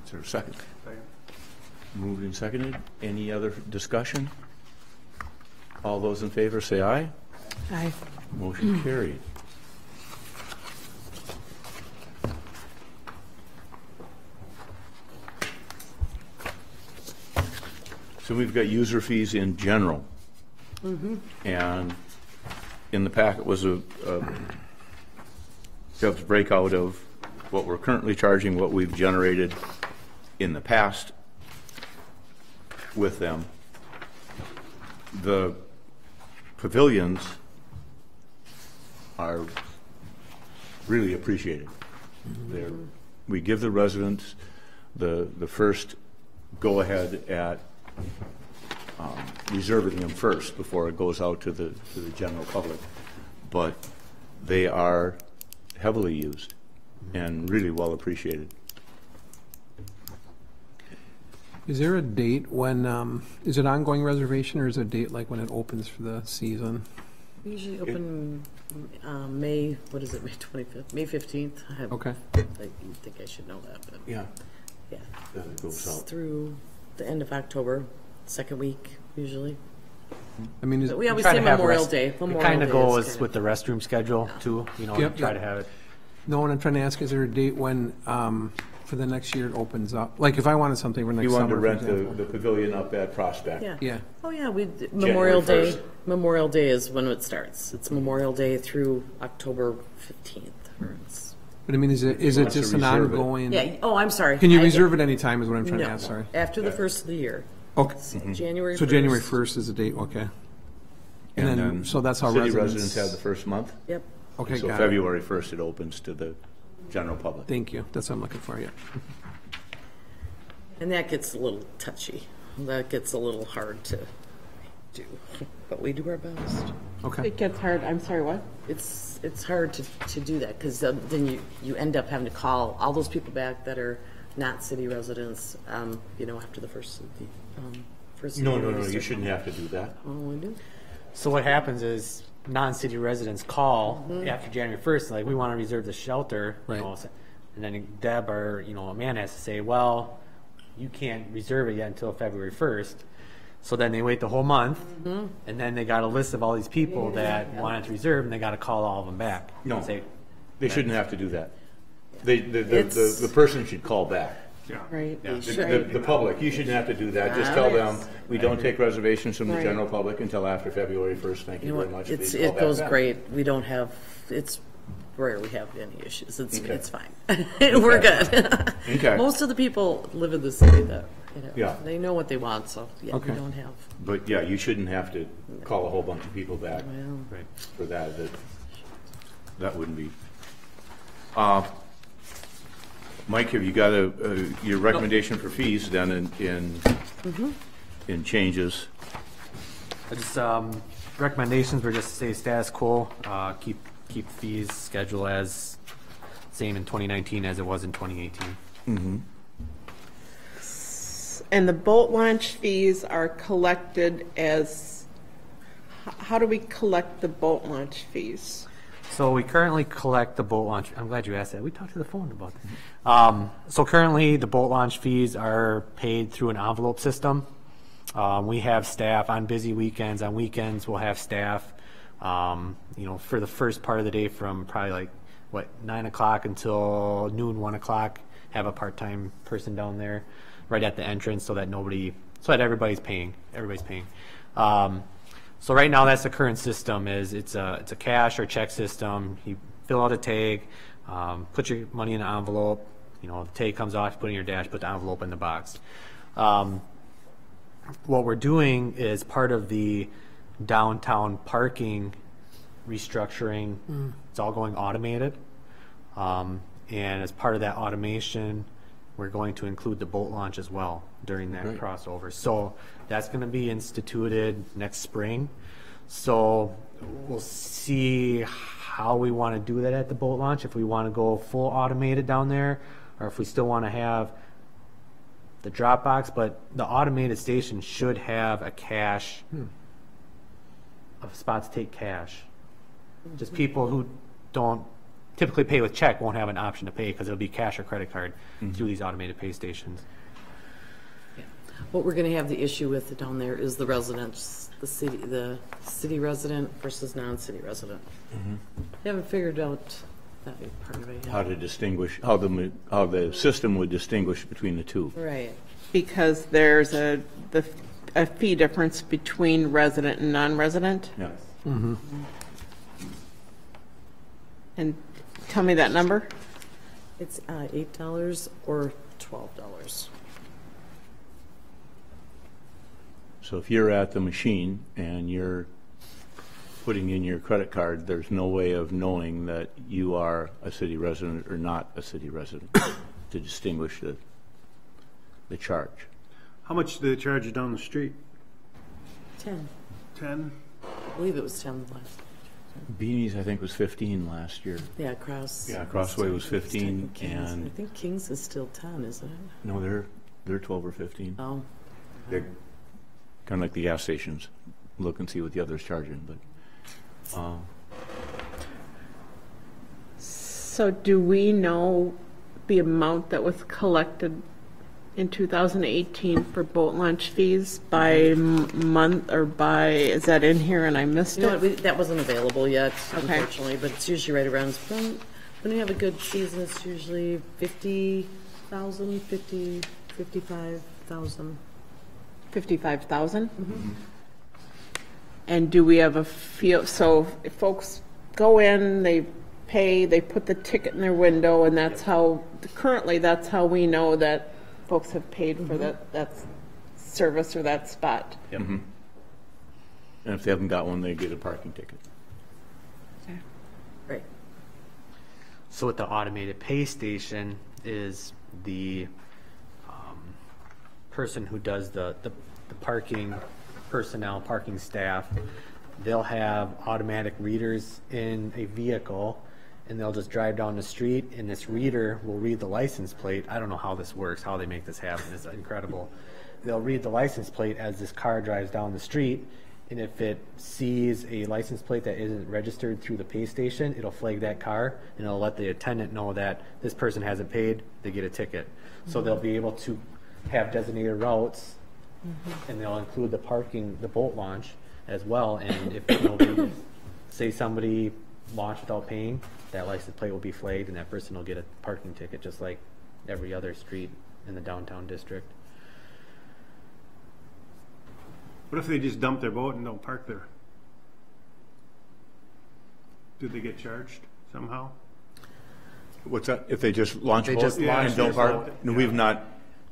Is there a second? Moved and seconded. Any other discussion? All those in favor say aye. Aye. Motion carried. So we've got user fees in general. And in the packet was a Jeff's breakout of what we're currently charging, what we've generated in the past with them. The pavilions are really appreciated. We give the residents the first go-ahead at reserving them first before it goes out to the general public. But they are heavily used and really well appreciated. Is there a date when, is it ongoing reservation or is it a date like when it opens for the season? We usually open May, what is it, May 25th, May 15th? Okay. I think I should know that, but Yeah. yeah. It goes It's out. through the end of October, second week usually. I mean, is, But we always Try say to have Memorial rest- Day. It Memorial kind Day of is goes kinda- with the restroom schedule too, Yep. try to have it. no, what I'm trying to ask, is there a date when, for the next year it opens up? Like if I wanted something for next You summer, wanted to for rent example. the pavilion up at Prospect. Yeah. Yeah, Oh, yeah, Memorial Day, 1st. Memorial Day is when it starts. It's Memorial Day through October 15th. Or it's- but I mean, is it wants to just an reserve it. ongoing? Yeah, oh, I'm sorry. Can you I- reserve it any time is what I'm trying to No, ask, sorry. after the first of the year. Okay, January 1st. so January 1st is the date, okay. And then, so that's how City residents. residents have the first month. Yep. Okay, So got it. February 1st, it opens to the general public. Thank you, that's what I'm looking for, yeah. And that gets a little touchy. That gets a little hard to do, but we do our best. Okay, It gets hard, I'm sorry, what? It's hard to do that because then you end up having to call all those people back that are not city residents, after the first of the, first of the No, year. no, no, you shouldn't have to do that. Oh, we do? So what happens is non-city residents call after January 1st, like, we want to reserve the shelter. you Right. know, And then Deb or, Amanda has to say, well, you can't reserve it yet until February 1st. So then they wait the whole month, and then they got a list of all these people that wanted to reserve, and they got to call all of them back. No. And say, They shouldn't have to do that. It's- The person should call back. Right. You should. The public, you shouldn't have to do that. Just tell them, we don't take reservations from the Right. general public until after February 1st. Thank You you know very what, much. it's, Please call it back goes then. great. We don't have, it's rare we have any issues. It's, Okay. it's fine. We're good. Okay. Most of the people live in the city that, Yeah. they know what they want, so, yeah, we Okay. don't have. But yeah, you shouldn't have to call a whole bunch of people back Well, for that. That wouldn't be. Mike, have you got your recommendation for fees then in changes? I just, recommendations were just to stay status quo, keep keep the fees schedule as same in 2019 as it was in 2018. And the boat launch fees are collected as, how do we collect the boat launch fees? So we currently collect the boat launch. I'm glad you asked that. We talked to the phone about that. So currently, the boat launch fees are paid through an envelope system. We have staff on busy weekends. On weekends, we'll have staff. For the first part of the day, from probably 9 o'clock until noon, 1 o'clock. Have a part-time person down there, right at the entrance, so that everybody's paying. Everybody's paying. So right now, that's the current system. It's a cash or check system. You fill out a tag, put your money in an envelope. The tag comes off, you put it in your dash, put the envelope in the box. What we're doing is part of the downtown parking restructuring. It's all going automated, and as part of that automation, we're going to include the boat launch as well during that crossover. So that's going to be instituted next spring. So we'll see how we want to do that at the boat launch, if we want to go full automated down there, or if we still want to have the drop box. But the automated station should have a cash, a spot to take cash. Just people who don't typically pay with check won't have an option to pay, because it'll be cash or credit card through these automated pay stations. What we're going to have the issue with down there is the residents, the city resident versus non-city resident. They haven't figured out that part of it yet. How to distinguish, how the system would distinguish between the two. Right. Because there's a fee difference between resident and non-resident. Yeah. And tell me that number. It's $8 or $12. So if you're at the machine and you're putting in your credit card, there's no way of knowing that you are a city resident or not a city resident to distinguish the charge. How much do they charge you down the street? 10. 10? I believe it was 10 last. Beanies, I think, was 15 last year. Yeah, Crossway was 15, and I think Kings is still 10, isn't it? no, they're 12 or 15. Oh. They're kind of like the gas stations. Look and see what the other's charging, but. So do we know the amount that was collected in 2018 for boat launch fees by month, or by, is that in here and I missed You know it? what, that wasn't available yet, Okay. unfortunately, but it's usually right around, when you have a good season, it's usually 50,000, 55,000. 55,000? And do we have a feel, so if folks go in, they pay, they put the ticket in their window, and that's how, currently, that's how we know that folks have paid for that service or that spot. Yep. And if they haven't got one, they get a parking ticket. Right. So with the automated pay station is the person who does the parking personnel, parking staff. They'll have automatic readers in a vehicle, and they'll just drive down the street, and this reader will read the license plate. I don't know how this works, how they make this happen. It's incredible. They'll read the license plate as this car drives down the street, and if it sees a license plate that isn't registered through the pay station, it'll flag that car, and it'll let the attendant know that this person hasn't paid, they get a ticket. So they'll be able to have designated routes, and they'll include the parking, the boat launch as well. And if nobody, say somebody launched without paying, that license plate will be flagged, and that person will get a parking ticket just like every other street in the downtown district. What if they just dump their boat and don't park there? Do they get charged somehow? What's that? If they just launch a They boat just launch and don't their park? boat, No, yeah.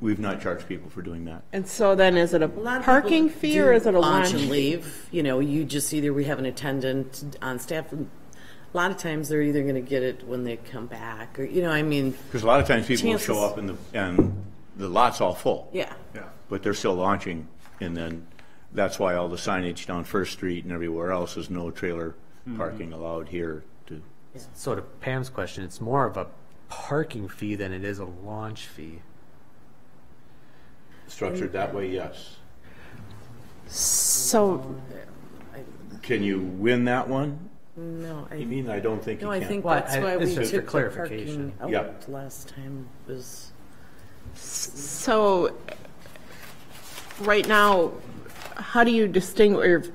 we've not charged people for doing that. And so then is it a lot of parking people fee or do is it a launch launch and fee? leave? You just either, we have an attendant on staff. A lot of times they're either going to get it when they come back, or, Because a lot of times people will show up and the lot's all full. yeah. Yeah. But they're still launching, and then that's why all the signage down First Street and everywhere else is no trailer parking allowed here to So to Pam's question, it's more of a parking fee than it is a launch fee. Structured that way, yes. So, Can you win that one? no, You mean, I don't think you no, can. I think Well, that's why we it's just for took the clarification. parking Yeah. out last time was, So, right now, how do you distinguish,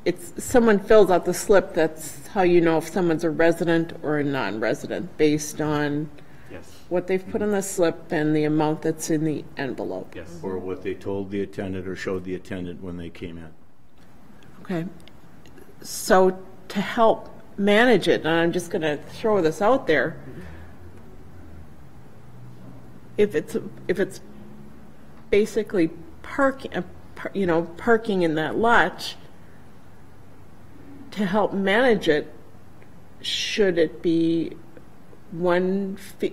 it's, someone fills out the slip, that's how you know if someone's a resident or a non-resident, based on Yes. what they've put on the slip and the amount that's in the envelope. Yes. Or what they told the attendant or showed the attendant when they came in. Okay. So to help manage it, and I'm just going to throw this out there, if it's basically parking, parking in that lot, to help manage it, should it be one fee,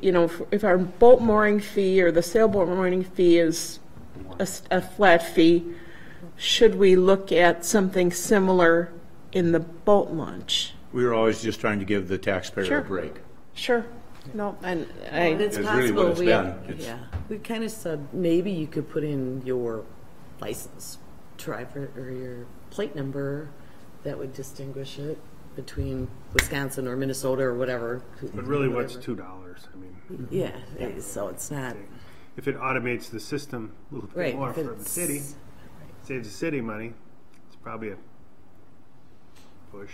if our boat mooring fee or the sailboat mooring fee is a flat fee, should we look at something similar in the boat launch? We were always just trying to give the taxpayer Sure. a break. Sure. No, and it's That's really possible, what it's we, been. It's- yeah, we kind of said, maybe you could put in your license driver or your plate number that would distinguish it between Wisconsin or Minnesota or whatever. But really, what's whatever. $2? I mean, Yeah, so it's not, if it automates the system a little bit right. more if for the it's- city, saves the city money, it's probably a push.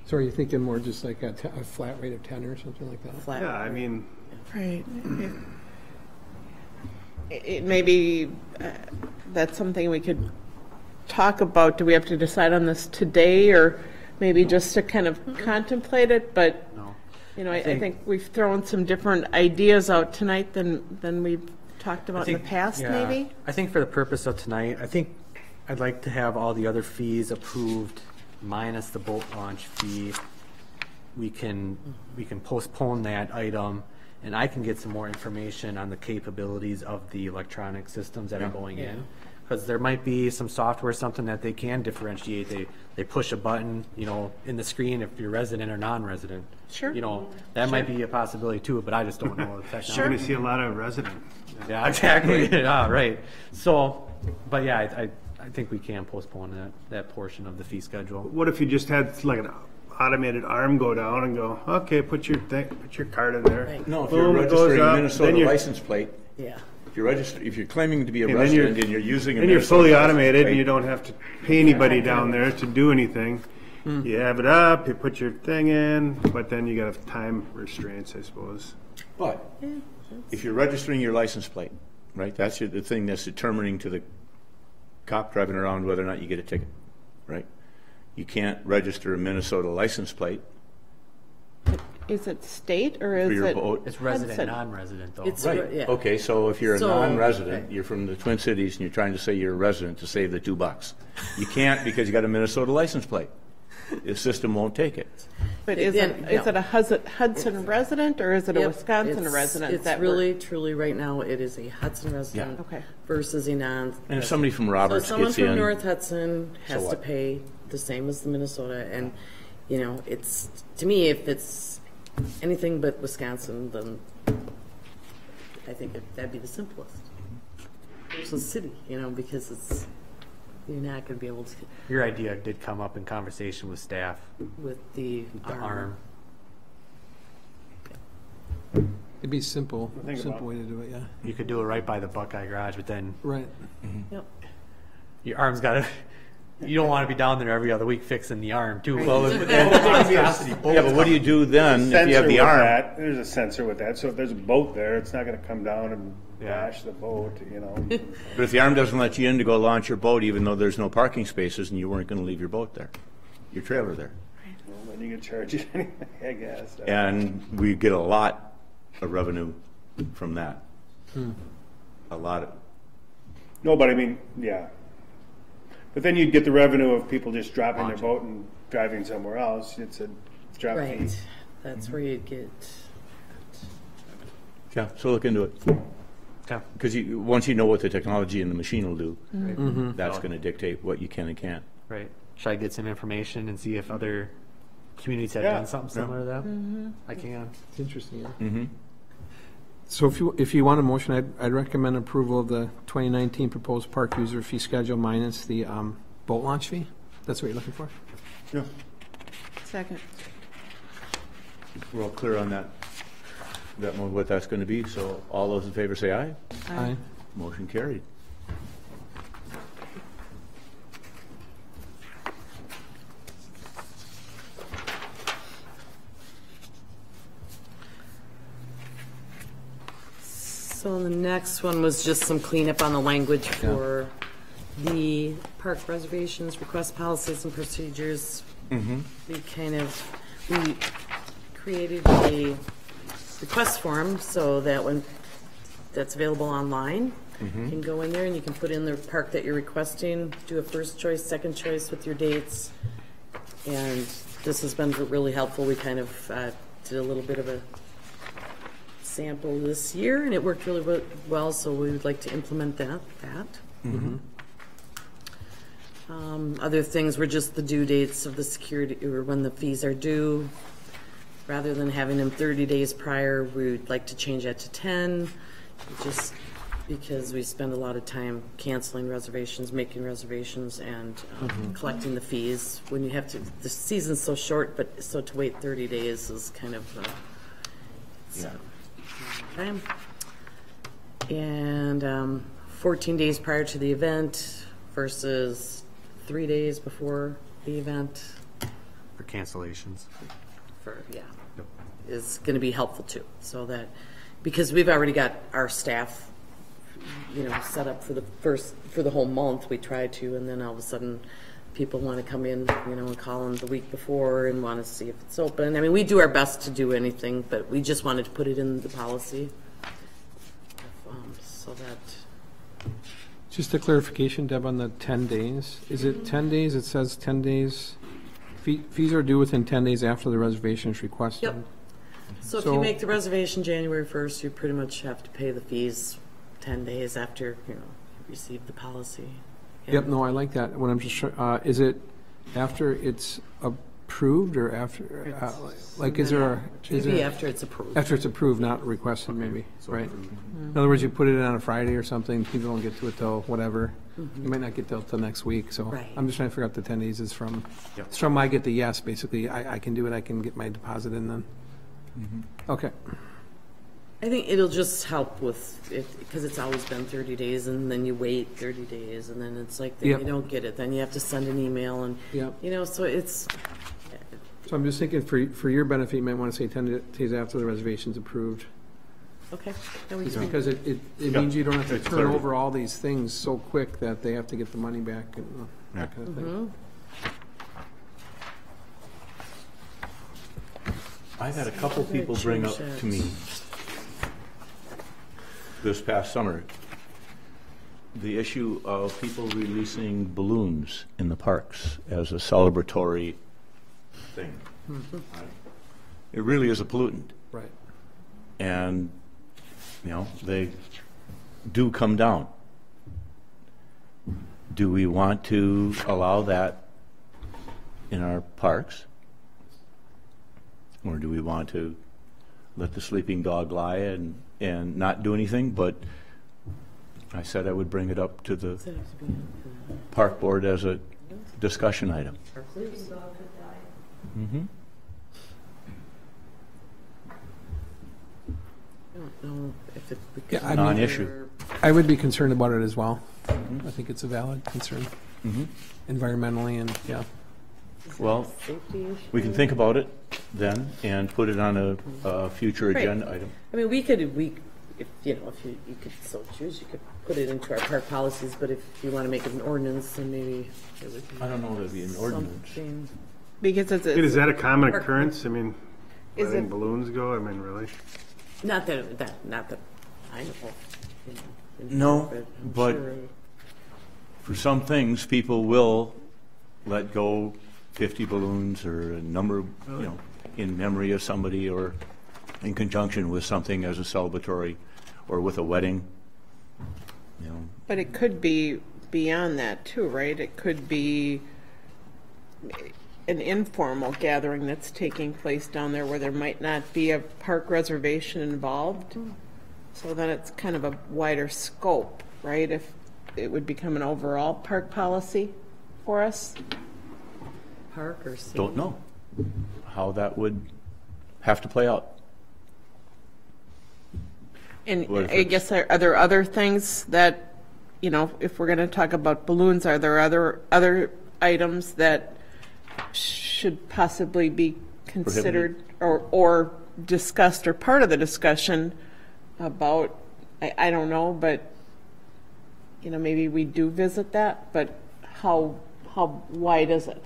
So are you thinking more just like a flat rate of 10 or something like that? Flat. Yeah, I mean, right. It maybe that's something we could talk about. Do we have to decide on this today, or maybe just to kind of contemplate it? But No. I think we've thrown some different ideas out tonight than we've talked about in the past. Yeah. Maybe. I think for the purpose of tonight, I think I'd like to have all the other fees approved minus the boat launch fee. We can postpone that item, and I can get some more information on the capabilities of the electronic systems that are going in. Because there might be some software, something that they can differentiate. They push a button, in the screen if you're resident or non-resident. Sure. That might be a possibility too, but I just don't know the technology. you're going to see a lot of resident. Yeah, exactly. Yeah, right. So, but yeah, I think we can postpone that portion of the fee schedule. What if you just had like an automated arm go down and go, okay, put your card in there. Right. No, if Boom, you're it goes registering a up, Minnesota then you're- license plate, Yeah. if you're claiming to be a Okay, then you're- resident and you're using a And you're Minnesota fully license automated, plate, and you don't have to pay anybody down there to do anything. You have it up, you put your thing in, but then you got time restraints, I suppose. But if you're registering your license plate, right, that's the thing that's determining to the cop driving around whether or not you get a ticket, right? You can't register a Minnesota license plate Is it state or for is your it? boat. It's resident, Hudson. non-resident though. It's Right, yeah. okay, so if you're a So- non-resident, okay. you're from the Twin Cities, and you're trying to say you're a resident to save the $2. You can't because you got a Minnesota license plate. The system won't take it. But It- is then, it no. a Hudson resident or is it a Yep, Wisconsin it's- resident? It's that we're- really, truly, right now, it is a Hudson resident Okay. versus a non. And if somebody from So Roberts someone gets from in, North Hudson so has to what? pay the same as the Minnesota, and, it's, to me, if it's anything but Wisconsin, then I think that'd be the simplest. Versus city, because you're not gonna be able to, Your idea did come up in conversation with staff, with the the arm. It'd be simple Think about it. way to do it, yeah. You could do it right by the Buckeye Garage, but then Right. Yep. your arm's got to, you don't want to be down there every other week fixing the arm too. Well, yeah, but what do you do then if you have Sensor the with arm? that, there's a sensor with that, so if there's a boat there, it's not going to come down and Yeah. bash the boat, But if the arm doesn't let you in to go launch your boat, even though there's no parking spaces and you weren't going to leave your boat there, your trailer there. Well, then you can charge it anyway, I guess. And we get a lot of revenue from that. A lot of, No, but I mean, yeah. But then you'd get the revenue of people just dropping their Launching. boat and driving somewhere else. It's a drop fee. Right, that's where you'd get, yeah, so look into it. Okay. Because once you know what the technology and the machine will do, Mm-hmm. that's going to dictate what you can and can't. Right. Should I get some information and see if other communities have Yeah. done something similar to that. I can. It's interesting. Yeah. Mm-hmm. So if you want a motion, I'd recommend approval of the 2019 proposed park user fee schedule minus the boat launch fee. That's what you're looking for? Yeah. Second. We're all clear on that, what that's going to be. So all those in favor say aye. Aye. Motion carried. So the next one was just some cleanup on the language for the park reservations, request policies and procedures. We created a request form so that when that's available online, you can go in there and you can put in the park that you're requesting, do a first choice, second choice with your dates. And this has been really helpful. We kind of did a little bit of a sample this year, and it worked really well, so we would like to implement that. Other things were just the due dates of the security, or when the fees are due. Rather than having them 30 days prior, we would like to change that to 10, just because we spend a lot of time canceling reservations, making reservations, and collecting the fees. When you have to, the season's so short, but so to wait 30 days is kind of time. And 14 days prior to the event versus 3 days before the event For cancellations. is going to be helpful too. So that, because we've already got our staff, set up for the whole month, we try to, and then all of a sudden people want to come in, and call in the week before and want to see if it's open. I mean, we do our best to do anything, but we just wanted to put it in the policy. So that. Just a clarification, Deb, on the 10 days. Is it 10 days? It says 10 days. Fees are due within 10 days after the reservation is requested. Yep. So if you make the reservation January 1st, you pretty much have to pay the fees 10 days after, you receive the policy. Yep, no, I like that. When I'm just, is it after it's approved or after, is there a? Maybe after it's approved. After it's approved, not requested, maybe, right? In other words, you put it in on a Friday or something, people don't get to it till whatever. You might not get till next week, so Right. I'm just trying to figure out the 10 days is from. It's from I get the yes, basically, I can do it, I can get my deposit in then. Okay. I think it'll just help with it, because it's always been 30 days, and then you wait 30 days, and then it's like, then Yep. you don't get it, then you have to send an email, and, Yep. so it's, So I'm just thinking for your benefit, you might want to say 10 days after the reservation's approved. okay. Then we Just can- because it means you don't have to It's turn 30. over all these things so quick that they have to get the money back and that kind of thing. I've had a couple people bring up to me this past summer the issue of people releasing balloons in the parks as a celebratory thing. It really is a pollutant. Right. And, they do come down. Do we want to allow that in our parks? Or do we want to let the sleeping dog lie and not do anything? But I said I would bring it up to the park board as a discussion item. Mm-hmm. I don't know if we Yeah, could. I mean- Non-issue. I would be concerned about it as well. I think it's a valid concern, environmentally and, yeah. Well, Safety issue. we can think about it then and put it on a future Right. agenda item. I mean, if you could so choose, you could put it into our park policies, but if you want to make it an ordinance, then maybe it would be I don't know if it'd be an ordinance. something. Because it's, Is that a common occurrence? I mean, Is letting it- balloons go? I mean, really? Not that I know of. No, I'm but sure. for some things, people will let go 50 balloons or a number, in memory of somebody or in conjunction with something as a celebratory or with a wedding. but it could be beyond that too, right? It could be, an informal gathering that's taking place down there where there might not be a park reservation involved. So then it's kind of a wider scope, right? If it would become an overall park policy for us. Park or city? Don't know how that would have to play out. And What if I it's- guess, are there other things that, you know, if we're going to talk about balloons, are there other items that should possibly be considered or discussed or part of the discussion about, I don't know, but, you know, maybe we do visit that, but how wide is it?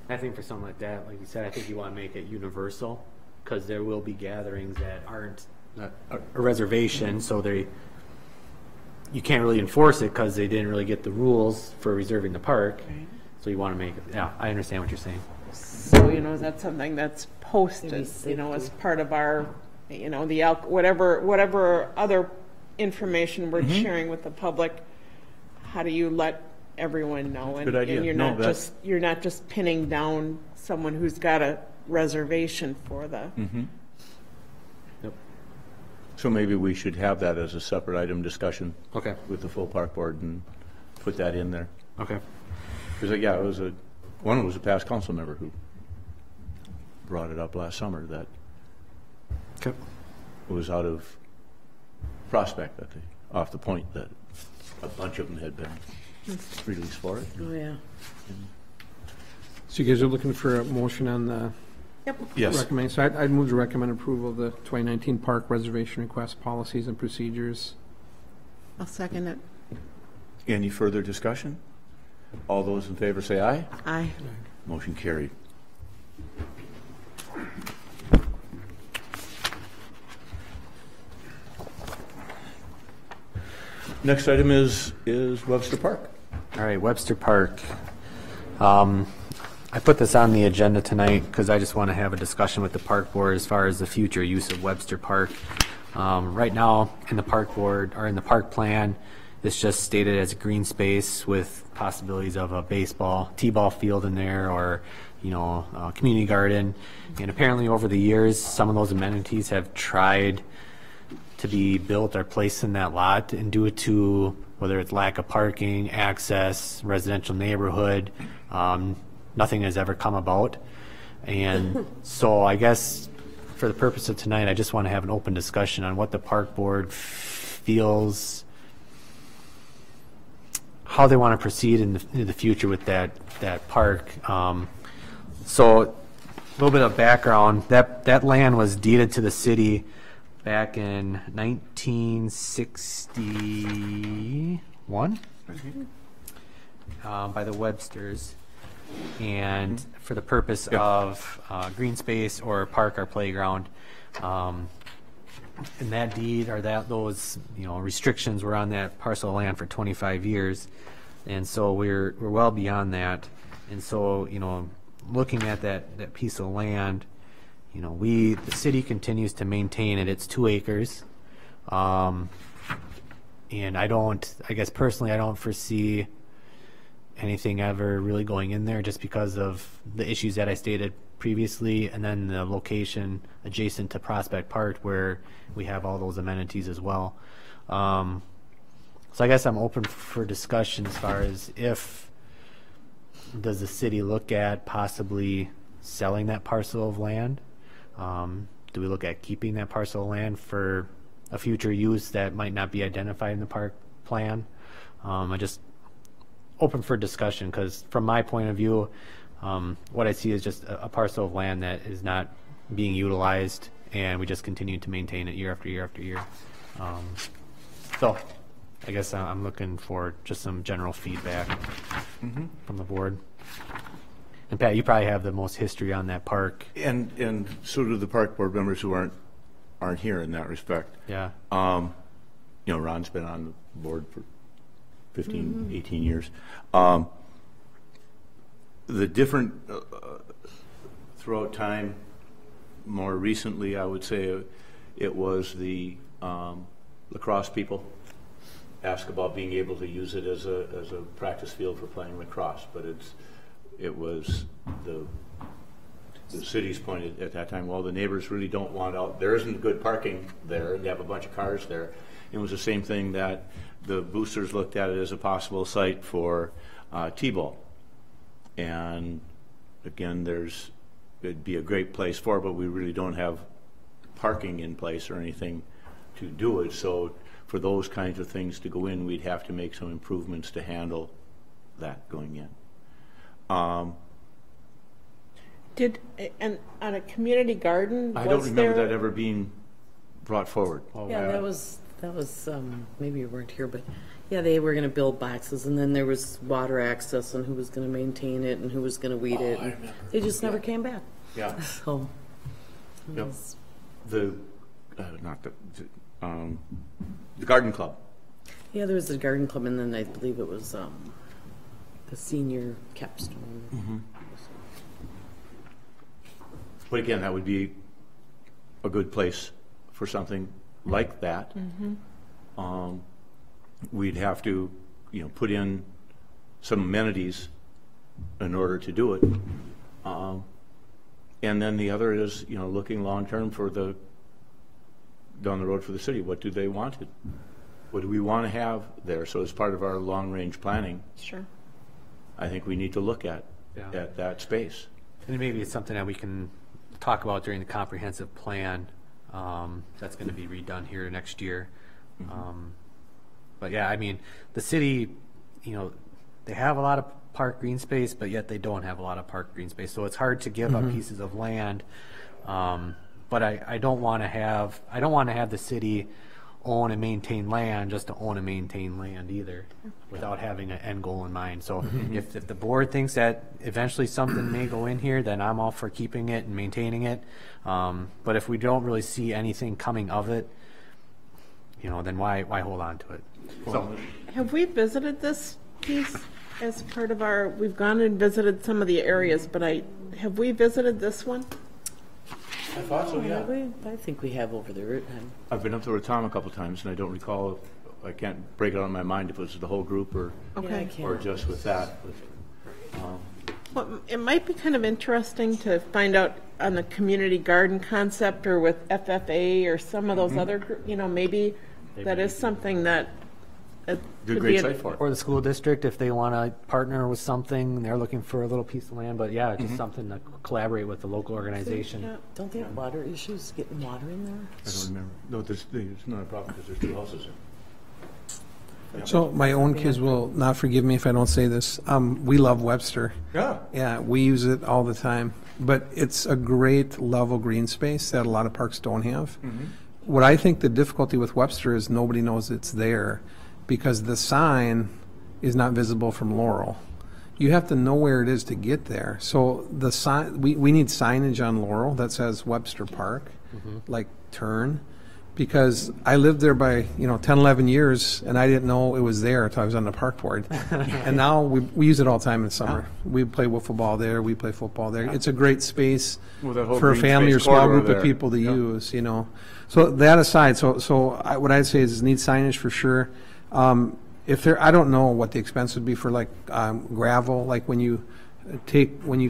I think for something like that, like you said, I think you want to make it universal, because there will be gatherings that aren't a reservation, so you can't really enforce it because they didn't really get the rules for reserving the park. Right. So you want to make it, yeah, I understand what you're saying. So, you know, is that something that's posted, Maybe you know, as safety. part of our, you know, the whatever other information we're sharing with the public? How do you let everyone know? And, Good idea. and No, you're not just pinning down someone who's got a reservation for the. Yep. So maybe we should have that as a separate item discussion Okay. with the full park board and put that in there. Okay. Because, yeah, it was one was a past council member who brought it up last summer that Okay. it was out of Prospect, off the point that a bunch of them had been released for it. Oh, yeah. So you guys are looking for a motion on the Yes. recommend, so I'd move to recommend approval of the 2019 park reservation request policies and procedures. I'll second it. Any further discussion? All those in favor say aye. Aye. Motion carried. Next item is Webster Park. All right, Webster Park. I put this on the agenda tonight because I just want to have a discussion with the park board as far as the future use of Webster Park. Right now, in the park board, or in the park plan, it's just stated as a green space with possibilities of a baseball, t-ball field in there, or, you know, a community garden. And apparently over the years, some of those amenities have tried to be built or placed in that lot, and due to whether it's lack of parking, access, residential neighborhood, nothing has ever come about. And so I guess for the purpose of tonight, I just want to have an open discussion on what the park board feels, how they want to proceed in the future with that park. So a little bit of background, that land was deeded to the city back in 1961 by the Websters, and for the purpose of green space or park or playground. And that deed, or those restrictions were on that parcel of land for 25 years, and so we're well beyond that. And so looking at that piece of land, the city continues to maintain it. It's 2 acres. And I guess personally, I don't foresee anything ever really going in there just because of the issues that I stated previously, and then the location adjacent to Prospect Park where we have all those amenities as well. So I guess I'm open for discussion as far as does the city look at possibly selling that parcel of land? Do we look at keeping that parcel of land for a future use that might not be identified in the park plan? I just open for discussion because from my point of view, what I see is just a parcel of land that is not being utilized, and we just continue to maintain it year after year after year. So I guess I'm looking for just some general feedback from the board. And Pat, you probably have the most history on that park. And so do the park board members who aren't here in that respect. Yeah. Ron's been on the board for 15, 18 years. The different, throughout time, more recently, I would say it was the lacrosse people ask about being able to use it as a practice field for playing lacrosse, but it was the city's point at that time, well, the neighbors really don't want out, there isn't good parking there, and they have a bunch of cars there. It was the same thing that the boosters looked at it as a possible site for T-ball. And again, it'd be a great place for it, but we really don't have parking in place or anything to do it. So for those kinds of things to go in, we'd have to make some improvements to handle that going in. And on a community garden, I don't was remember there? that ever being brought forward. Yeah, that was, maybe you weren't here, but yeah, they were gonna build boxes, and then there was water access, and who was gonna maintain it, and who was gonna weed it. And they just never came back. Yeah. So. it Yep. was- The garden club. Yeah, there was the garden club, and then I believe it was, the senior capstone. But again, that would be a good place for something like that. We'd have to, put in some amenities in order to do it. And then the other is, looking long-term down the road for the city. What do they want? What do we want to have there? So as part of our long-range planning, Sure. I think we need to look at that space. And maybe it's something that we can talk about during the comprehensive plan that's going to be redone here next year. But yeah, I mean, the city, they have a lot of park green space, but yet they don't have a lot of park green space. So it's hard to give up pieces of land. But I don't want to have the city own and maintain land just to own and maintain land either, without having an end goal in mind. So if the board thinks that eventually something may go in here, then I'm all for keeping it and maintaining it. But if we don't really see anything coming of it, then why hold on to it? So, Have we visited this piece as part of our, we've gone and visited some of the areas, but have we visited this one? I thought so, yeah. I think we have over there. I've been up there with Tom a couple times, and I don't recall, I can't break it out in my mind if it was the whole group or Okay. just with that. Well, it might be kind of interesting to find out on the community garden concept or with FFA or some of those other, maybe that is something that Good, could great be site for it. Or the school district, if they want to partner with something, they're looking for a little piece of land. But yeah, just something to collaborate with the local organization. Yeah. Don't they have water issues getting water in there? I don't remember. No, there's not a problem because there's two houses there. So my own kids will not forgive me if I don't say this. We love Webster. Yeah. Yeah, we use it all the time. But it's a great level green space that a lot of parks don't have. What I think the difficulty with Webster is nobody knows it's there because the sign is not visible from Laurel. You have to know where it is to get there. So the sign, we need signage on Laurel that says Webster Park, like turn, because I lived there by 10, 11 years and I didn't know it was there until I was on the park board. And now we use it all the time in the summer. We play wiffle ball there, we play football there. It's a great space Well, that whole for a green family or space small corridor group of there. people to Yeah. use, So that aside, what I'd say is need signage for sure. I don't know what the expense would be for like gravel, like when you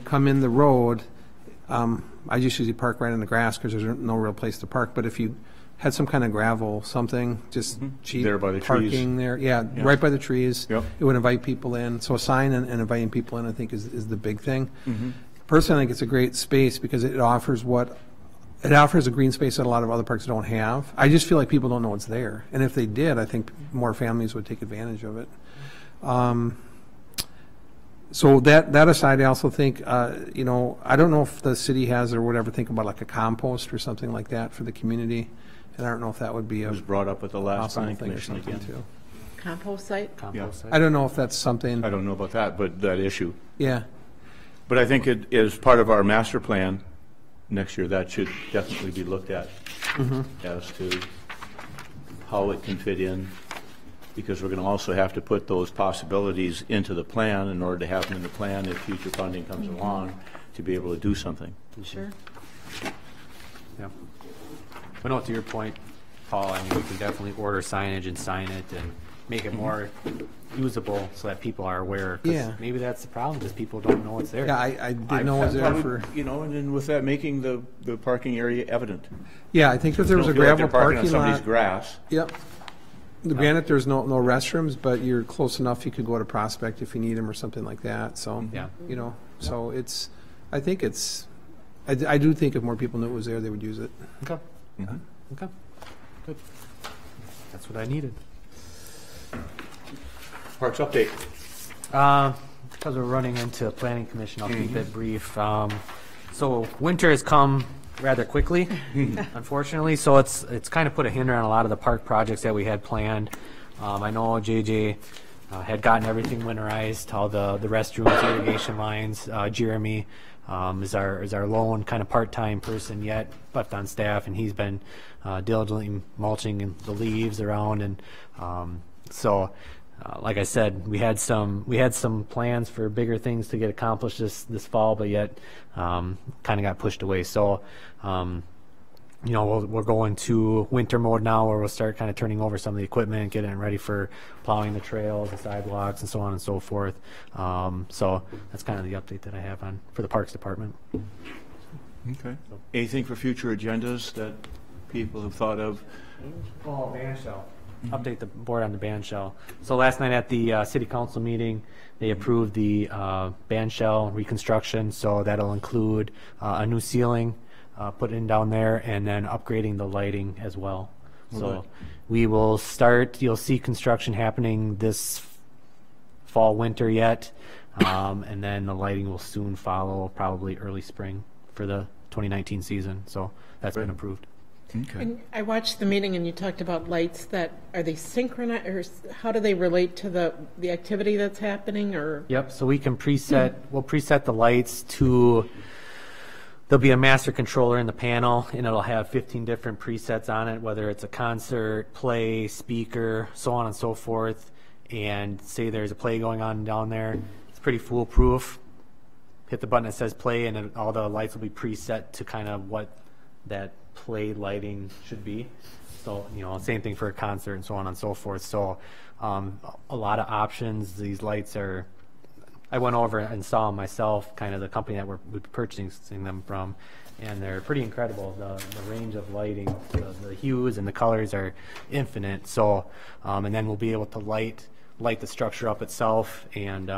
come in the road, I just usually park right in the grass because there's no real place to park. But if you had some kind of gravel, something, just cheap There by the trees. parking there, right by the trees, Yep. it would invite people in. So a sign and inviting people in, I think, is the big thing. Personally, I think it's a great space because it offers a green space that a lot of other parks don't have. I just feel like people don't know it's there. And if they did, I think more families would take advantage of it. So that aside, I also think, I don't know if the city has or whatever, think about like a compost or something like that for the community. And I don't know if that would be It a was brought up at the last possible planning thing or commission something again. too. compost site? Compost site. I don't know if that's something, I don't know about that, but that issue. yeah. But I think it is part of our master plan next year. That should definitely be looked at as to how it can fit in, because we're going to also have to put those possibilities into the plan in order to have them in the plan if future funding comes along to be able to do something. Sure. Yeah. But no, to your point, Paul, I mean, we can definitely order signage and sign it, and make it more usable so that people are aware. 'Cause Yeah. maybe that's the problem, because people don't know it's there. Yeah, I didn't know it was there Probably, for, you know, and then with that, making the parking area evident. yeah, I think if there was a Don't feel like gravel they're parking on parking somebody's lot. grass. Yep. Granted, there's no restrooms, but you're close enough, you could go to Prospect if you need them or something like that, so. Yeah. You know, so it's, I think it's, I do think if more people knew it was there, they would use it. Okay. Okay. Good. That's what I needed. Parks update. Because we're running into planning commission, I'll keep it brief. So winter has come rather quickly, unfortunately. So it's kind of put a hinder on a lot of the park projects that we had planned. I know JJ had gotten everything winterized, all the restrooms, irrigation lines. Jeremy is our lone kind of part-time person yet left on staff, and he's been diligently mulching the leaves around, and so. Like I said, we had some plans for bigger things to get accomplished this fall, but yet kind of got pushed away. So, you know, we're going to winter mode now, where we'll start kind of turning over some of the equipment, getting it ready for plowing the trails, the sidewalks, and so on and so forth. So that's kind of the update that I have for the Parks Department. Okay. Anything for future agendas that people have thought of? Oh, band shell. Update the board on the band shell. So last night at the city council meeting, they approved the band shell reconstruction. So that'll include a new ceiling put in down there, and then upgrading the lighting as well. So we will start. You'll see construction happening this fall, winter yet, and then the lighting will soon follow, probably early spring for the 2019 season. So that's been approved. Okay. And I watched the meeting and you talked about lights that, are they synchronized, or how do they relate to the activity that's happening, or? Yep, so we can we'll preset the lights to, there'll be a master controller in the panel, and it'll have 15 different presets on it, whether it's a concert, play, speaker, so on and so forth. And say there's a play going on down there, it's pretty foolproof. Hit the button that says play, and all the lights will be preset to kind of what that play lighting should be. So, you know, same thing for a concert and so on and so forth. So a lot of options. These lights are, I went over and saw them myself, kind of the company that we're purchasing them from, and they're pretty incredible. The range of lighting, the hues and the colors are infinite. So and then we'll be able to light the structure up itself, and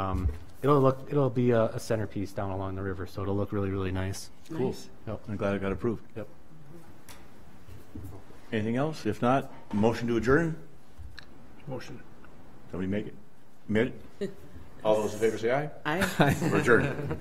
it'll be a centerpiece down along the river, so it'll look really, really nice. Cool. Yep. I'm glad it got approved. Yep. Anything else? If not, motion to adjourn? Motion. Somebody make it. Made it? All those in favor say aye. I We're adjourned.